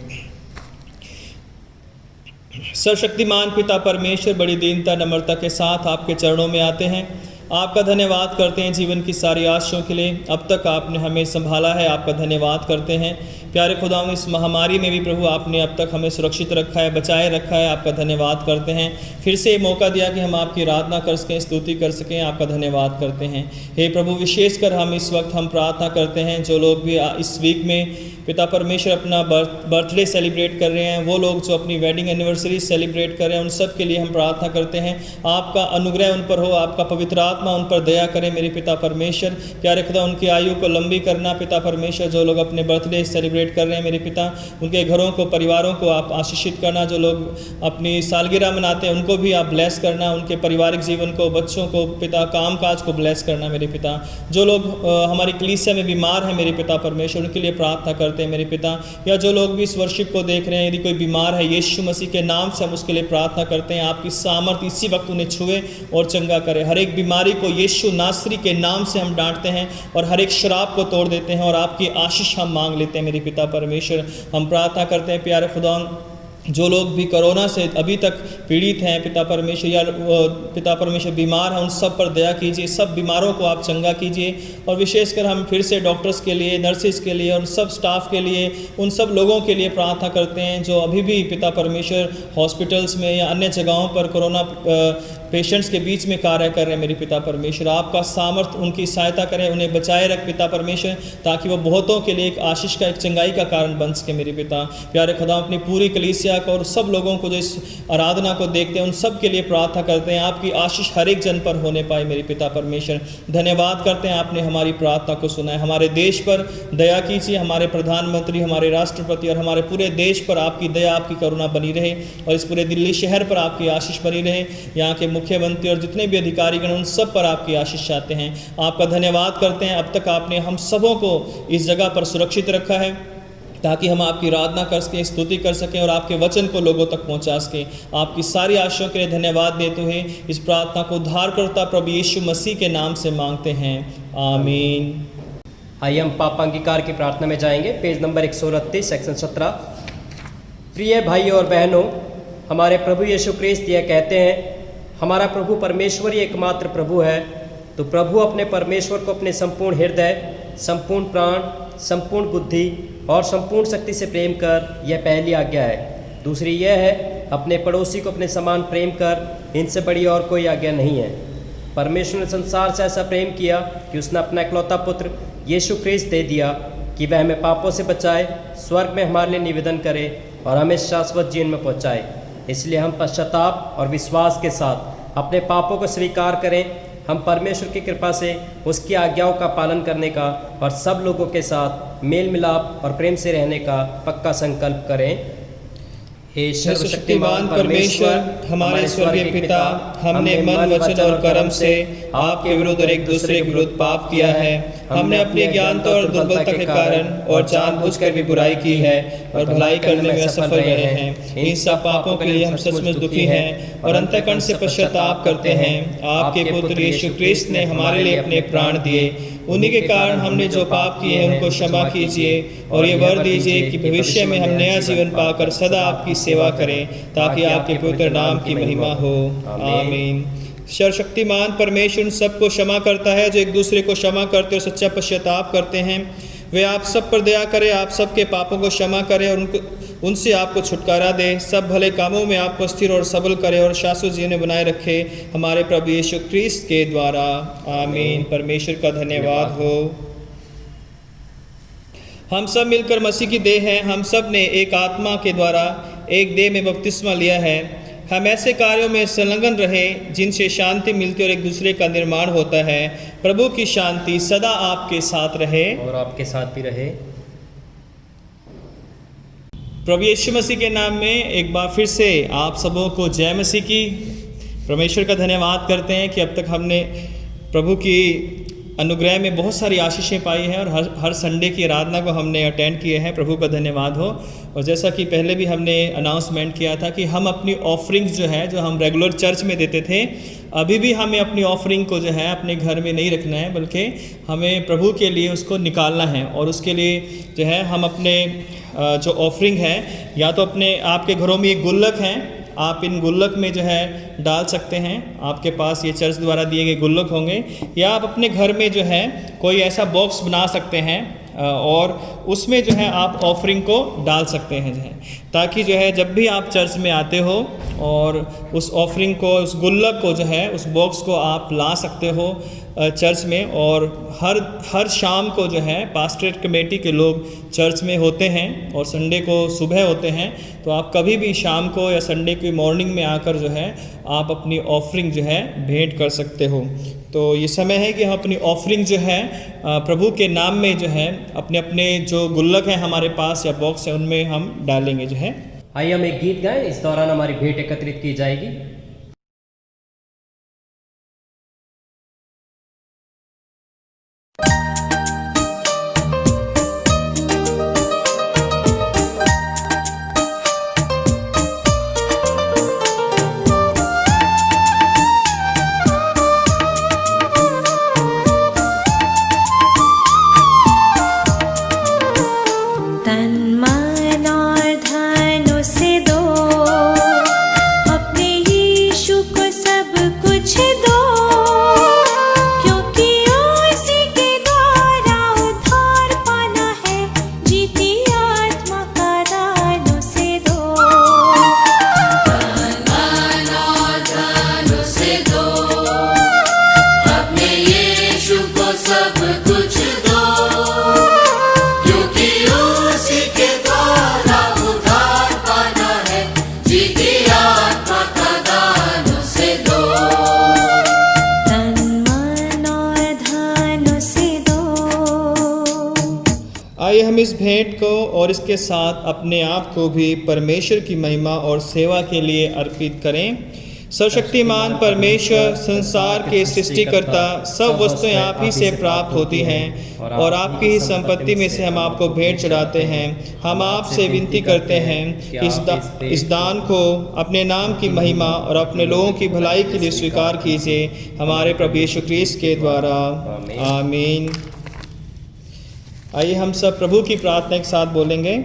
सर्वशक्तिमान पिता परमेश्वर, बड़ी दीनता नम्रता के साथ आपके चरणों में आते हैं। आपका धन्यवाद करते हैं जीवन की सारी आशाओं के लिए। अब तक आपने हमें संभाला है, आपका धन्यवाद करते हैं। प्यारे खुदा, इस महामारी में भी प्रभु आपने अब तक हमें सुरक्षित रखा है, बचाए रखा है, आपका धन्यवाद करते हैं। फिर से मौका दिया कि हम आपकी आराधना कर सकें, स्तुति कर सकें, आपका धन्यवाद करते हैं। हे प्रभु, विशेषकर हम इस वक्त हम प्रार्थना करते हैं जो लोग भी इस वीक में पिता परमेश्वर अपना बर्थडे सेलिब्रेट कर रहे हैं, वो लोग जो अपनी वेडिंग एनिवर्सरी सेलिब्रेट कर रहे हैं, उन सब के लिए हम प्रार्थना करते हैं। आपका अनुग्रह उन पर हो, आपका पवित्र आत्मा उन पर दया करें मेरे पिता परमेश्वर। प्यारे खुदा, उनकी आयु को लंबी करना पिता परमेश्वर। जो लोग अपने बर्थडे सेलिब्रेट कर रहे हैं मेरे पिता, उनके घरों को, परिवारों को आप आशीषित करना। जो लोग अपनी सालगिरह मनाते हैं उनको भी आप ब्लेस करना, उनके पारिवारिक जीवन को, बच्चों को पिता, काम काज को ब्लेस करना मेरे पिता। जो लोग हमारी कलीसिया में बीमार हैं मेरे पिता परमेश्वर, उनके लिए प्रार्थना करते हैं मेरे पिता। या जो लोग भी इस वर्शिप को देख रहे हैं, यदि कोई बीमार है, यीशु मसीह के नाम से हम उसके लिए प्रार्थना करते हैं। आपकी सामर्थ इसी वक्त उन्हें छुए और चंगा करे। हर एक बीमारी को यीशु नासरी के नाम से हम डांटते हैं और हर एक शराब को तोड़ देते हैं और आपकी आशीष हम मांग लेते हैं मेरे पिता परमेश्वर। हम प्रार्थना करते हैं प्यारे खुदा, जो लोग भी कोरोना से अभी तक पीड़ित हैं पिता परमेश्वर, या पिता परमेश्वर बीमार हैं, उन सब पर दया कीजिए। सब बीमारों को आप चंगा कीजिए। और विशेषकर हम फिर से डॉक्टर्स के लिए, नर्सेज के लिए और सब स्टाफ के लिए, उन सब लोगों के लिए प्रार्थना करते हैं जो अभी भी पिता परमेश्वर हॉस्पिटल्स में या अन्य जगहों पर कोरोना पेशेंट्स के बीच में कार्य कर रहे हैं मेरे पिता परमेश्वर। आपका सामर्थ उनकी सहायता करें, उन्हें बचाए रख पिता परमेश्वर, ताकि वो बहुतों के लिए एक आशीष का, एक चंगाई का कारण बन सके मेरे पिता। प्यारे खुदा, अपनी पूरी कलीसिया को और सब लोगों को जो इस आराधना को देखते हैं, उन सब के लिए प्रार्थना करते हैं। आपकी आशीष हर एक जन पर होने पाए मेरे पिता परमेश्वर। धन्यवाद करते हैं, आपने हमारी प्रार्थना को सुना है। हमारे देश पर दया कीजिए, हमारे प्रधानमंत्री, हमारे राष्ट्रपति और हमारे पूरे देश पर आपकी दया, आपकी करुणा बनी रहे। और इस पूरे दिल्ली शहर पर आपकी आशीष बनी रहे। यहाँ के मुख्यमंत्री और जितने भी अधिकारीगण, उन सब पर आपकी आशीष चाहते हैं। आपका धन्यवाद करते हैं, अब तक आपने हम सबों को इस जगह पर सुरक्षित रखा है, ताकि हम आपकी आराधना कर सकें, स्तुति कर सकें और आपके वचन को लोगों तक पहुंचा सकें। आपकी सारी आशाओं के लिए धन्यवाद देते हुए इस प्रार्थना को उद्धारकर्ता प्रभु यीशु मसीह के नाम से मांगते हैं, आमीन। आइए हम पाप अंगीकार की प्रार्थना में जाएंगे। Page number 129, section 17। प्रिय भाइयों और बहनों, हमारे प्रभु यीशु क्रिस्त यह कहते हैं, हमारा प्रभु परमेश्वर ही एकमात्र प्रभु है। तो प्रभु अपने परमेश्वर को अपने संपूर्ण हृदय, संपूर्ण प्राण, संपूर्ण बुद्धि और संपूर्ण शक्ति से प्रेम कर, यह पहली आज्ञा है। दूसरी यह है, अपने पड़ोसी को अपने समान प्रेम कर, इनसे बड़ी और कोई आज्ञा नहीं है। परमेश्वर ने संसार से ऐसा प्रेम किया कि उसने अपना इकलौता पुत्र यीशु ख्रिस्त दे दिया कि वह हमें पापों से बचाए, स्वर्ग में हमारे लिए निवेदन करे और हमें शाश्वत जीवन में पहुंचाए। इसलिए हम पश्चाताप और विश्वास के साथ अपने पापों को स्वीकार करें। हम परमेश्वर की कृपा से उसकी आज्ञाओं का पालन करने का और सब लोगों के साथ मेल मिलाप और प्रेम से रहने का पक्का संकल्प करें। हे सर्वशक्तिमान परमेश्वर, हमारे स्वर्गीय पिता, हमने मन, वचन और कर्म से आपके विरुद्ध और एक दूसरे के विरुद्ध पाप किया है। हमने अपनी ज्ञानता और दुर्बलता के कारण और जानबूझकर भी बुराई की है और भलाई करने में असफल रहे हैं। इन सब पापों के लिए हम सचमुच दुखी हैं और अंतःकरण से पश्चाताप करते हैं। आपके पुत्र यीशु ख्रिस्त ने हमारे लिए अपने प्राण दिए। उन्हीं के कारण हमने जो पाप किए हैं उनको क्षमा कीजिए और ये वर दीजिए कि भविष्य में हम नया जीवन पाकर सदा आपकी सेवा करें, ताकि आपके पवित्र नाम की महिमा हो। आमीन। सर्वशक्तिमान परमेश्वर उन सबको क्षमा करता है जो एक दूसरे को क्षमा करते और सच्चा पश्चाताप करते हैं। वे आप सब पर दया करे, आप सबके पापों को क्षमा करे और उनसे आपको छुटकारा दे, सब भले कामों में आपको स्थिर और सबल करे और शाश्वत जीवन में बनाए रखे, हमारे प्रभु यीशु ख्रिस्त के द्वारा। आमीन। परमेश्वर का धन्यवाद हो। हम सब मिलकर मसीह की देह हैं। हम सब ने एक आत्मा के द्वारा एक देह में बपतिस्मा लिया है। हम ऐसे कार्यों में संलग्न रहे जिनसे शांति मिलती और एक दूसरे का निर्माण होता है। प्रभु की शांति सदा आपके साथ रहे और आपके साथ भी रहे। प्रभु यीशु मसीह के नाम में एक बार फिर से आप सबों को जय मसीह की। परमेश्वर का धन्यवाद करते हैं कि अब तक हमने प्रभु की अनुग्रह में बहुत सारी आशीषें पाई हैं और हर संडे की आराधना को हमने अटेंड किए हैं। प्रभु का धन्यवाद हो। और जैसा कि पहले भी हमने अनाउंसमेंट किया था कि हम अपनी ऑफरिंग्स जो है, जो हम रेगुलर चर्च में देते थे, अभी भी हमें अपनी ऑफरिंग को जो है अपने घर में नहीं रखना है, बल्कि हमें प्रभु के लिए उसको निकालना है। और उसके लिए जो है हम अपने जो ऑफरिंग है, या तो अपने आपके घरों में एक गुल्लक है, आप इन गुल्लक में जो है डाल सकते हैं। आपके पास ये चर्च द्वारा दिए गए गुल्लक होंगे, या आप अपने घर में जो है कोई ऐसा बॉक्स बना सकते हैं और उसमें जो है आप ऑफरिंग को डाल सकते हैं जो है, ताकि जो है जब भी आप चर्च में आते हो और उस ऑफरिंग को, उस गुल्लक को जो है, उस बॉक्स को आप ला सकते हो चर्च में। और हर शाम को जो है पास्टरेट कमेटी के लोग चर्च में होते हैं और संडे को सुबह होते हैं। तो आप कभी भी शाम को या संडे की मॉर्निंग में आकर जो है आप अपनी ऑफरिंग जो है भेंट कर सकते हो। तो ये समय है कि हम अपनी ऑफरिंग जो है प्रभु के नाम में जो है अपने अपने जो गुल्लक हैं हमारे पास या बॉक्स है उनमें हम डालेंगे जो है। आइए हम एक गीत गाएं, इस दौरान हमारी भेंट एकत्रित की जाएगी। तन मन और धन उसे दो, अपने यीशु को सब कुछ दो, क्योंकि उसी के द्वारा उद्धार पाना है, जीती आत्मा का दान उसे दो। तन मन और धन उसे दो, अपने यीशु को सब कुछ दो, क्योंकि उसी के द्वारा उद्धार पाना है, जीती आत्मा का दान उसे दो। तन मन और धन उसे दो। आइए हम इस भेंट को और इसके साथ अपने आप को भी परमेश्वर की महिमा और सेवा के लिए अर्पित करें। सर्वशक्तिमान परमेश्वर, संसार के सृष्टिकर्ता, सब वस्तुएं आप ही से प्राप्त होती हैं और आपकी ही संपत्ति में से हम आपको भेंट चढ़ाते हैं। हम आपसे विनती करते हैं इस दान को अपने नाम की महिमा और अपने लोगों की भलाई के लिए स्वीकार कीजिए, हमारे प्रभु यीशु ख्रिस्त के द्वारा। आमीन। आइए हम सब प्रभु की प्रार्थना के साथ बोलेंगे।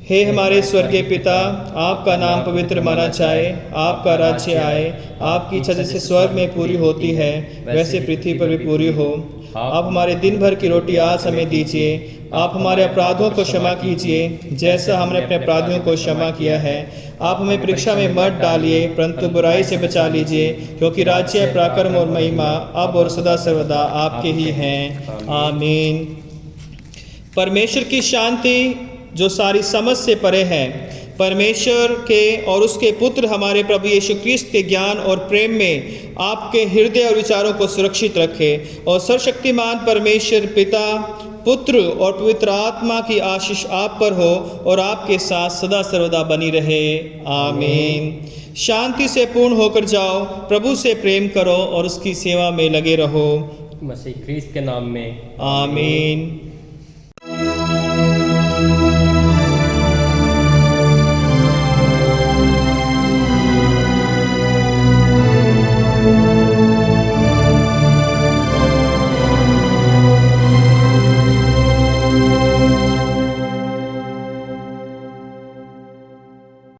हे हमारे स्वर्गीय पिता, आपका नाम पवित्र माना जाए, आपका राज्य आए, आपकी इच्छा जैसे स्वर्ग में पूरी होती है वैसे पृथ्वी पर भी पूरी हो। आप हमारे दिन भर की रोटी आज हमें दीजिए। आप हमारे अपराधों को क्षमा कीजिए जैसा हमने अपने अपराधियों को क्षमा किया है। आप हमें परीक्षा में मत डालिए, परंतु बुराई से बचा लीजिए, क्योंकि राज्य, पराक्रम और महिमा अब और सदा सर्वदा आपके ही हैं। आमीन। परमेश्वर की शांति जो सारी समझ से परे है, परमेश्वर के और उसके पुत्र हमारे प्रभु यीशु क्रिस्त के ज्ञान और प्रेम में आपके हृदय और विचारों को सुरक्षित रखे, और सर्वशक्तिमान परमेश्वर पिता, पुत्र और पवित्र आत्मा की आशीष आप पर हो और आपके साथ सदा सर्वदा बनी रहे। आमीन। शांति से पूर्ण होकर जाओ, प्रभु से प्रेम करो और उसकी सेवा में लगे रहो। मसीह क्रिस्त के नाम में आमीन।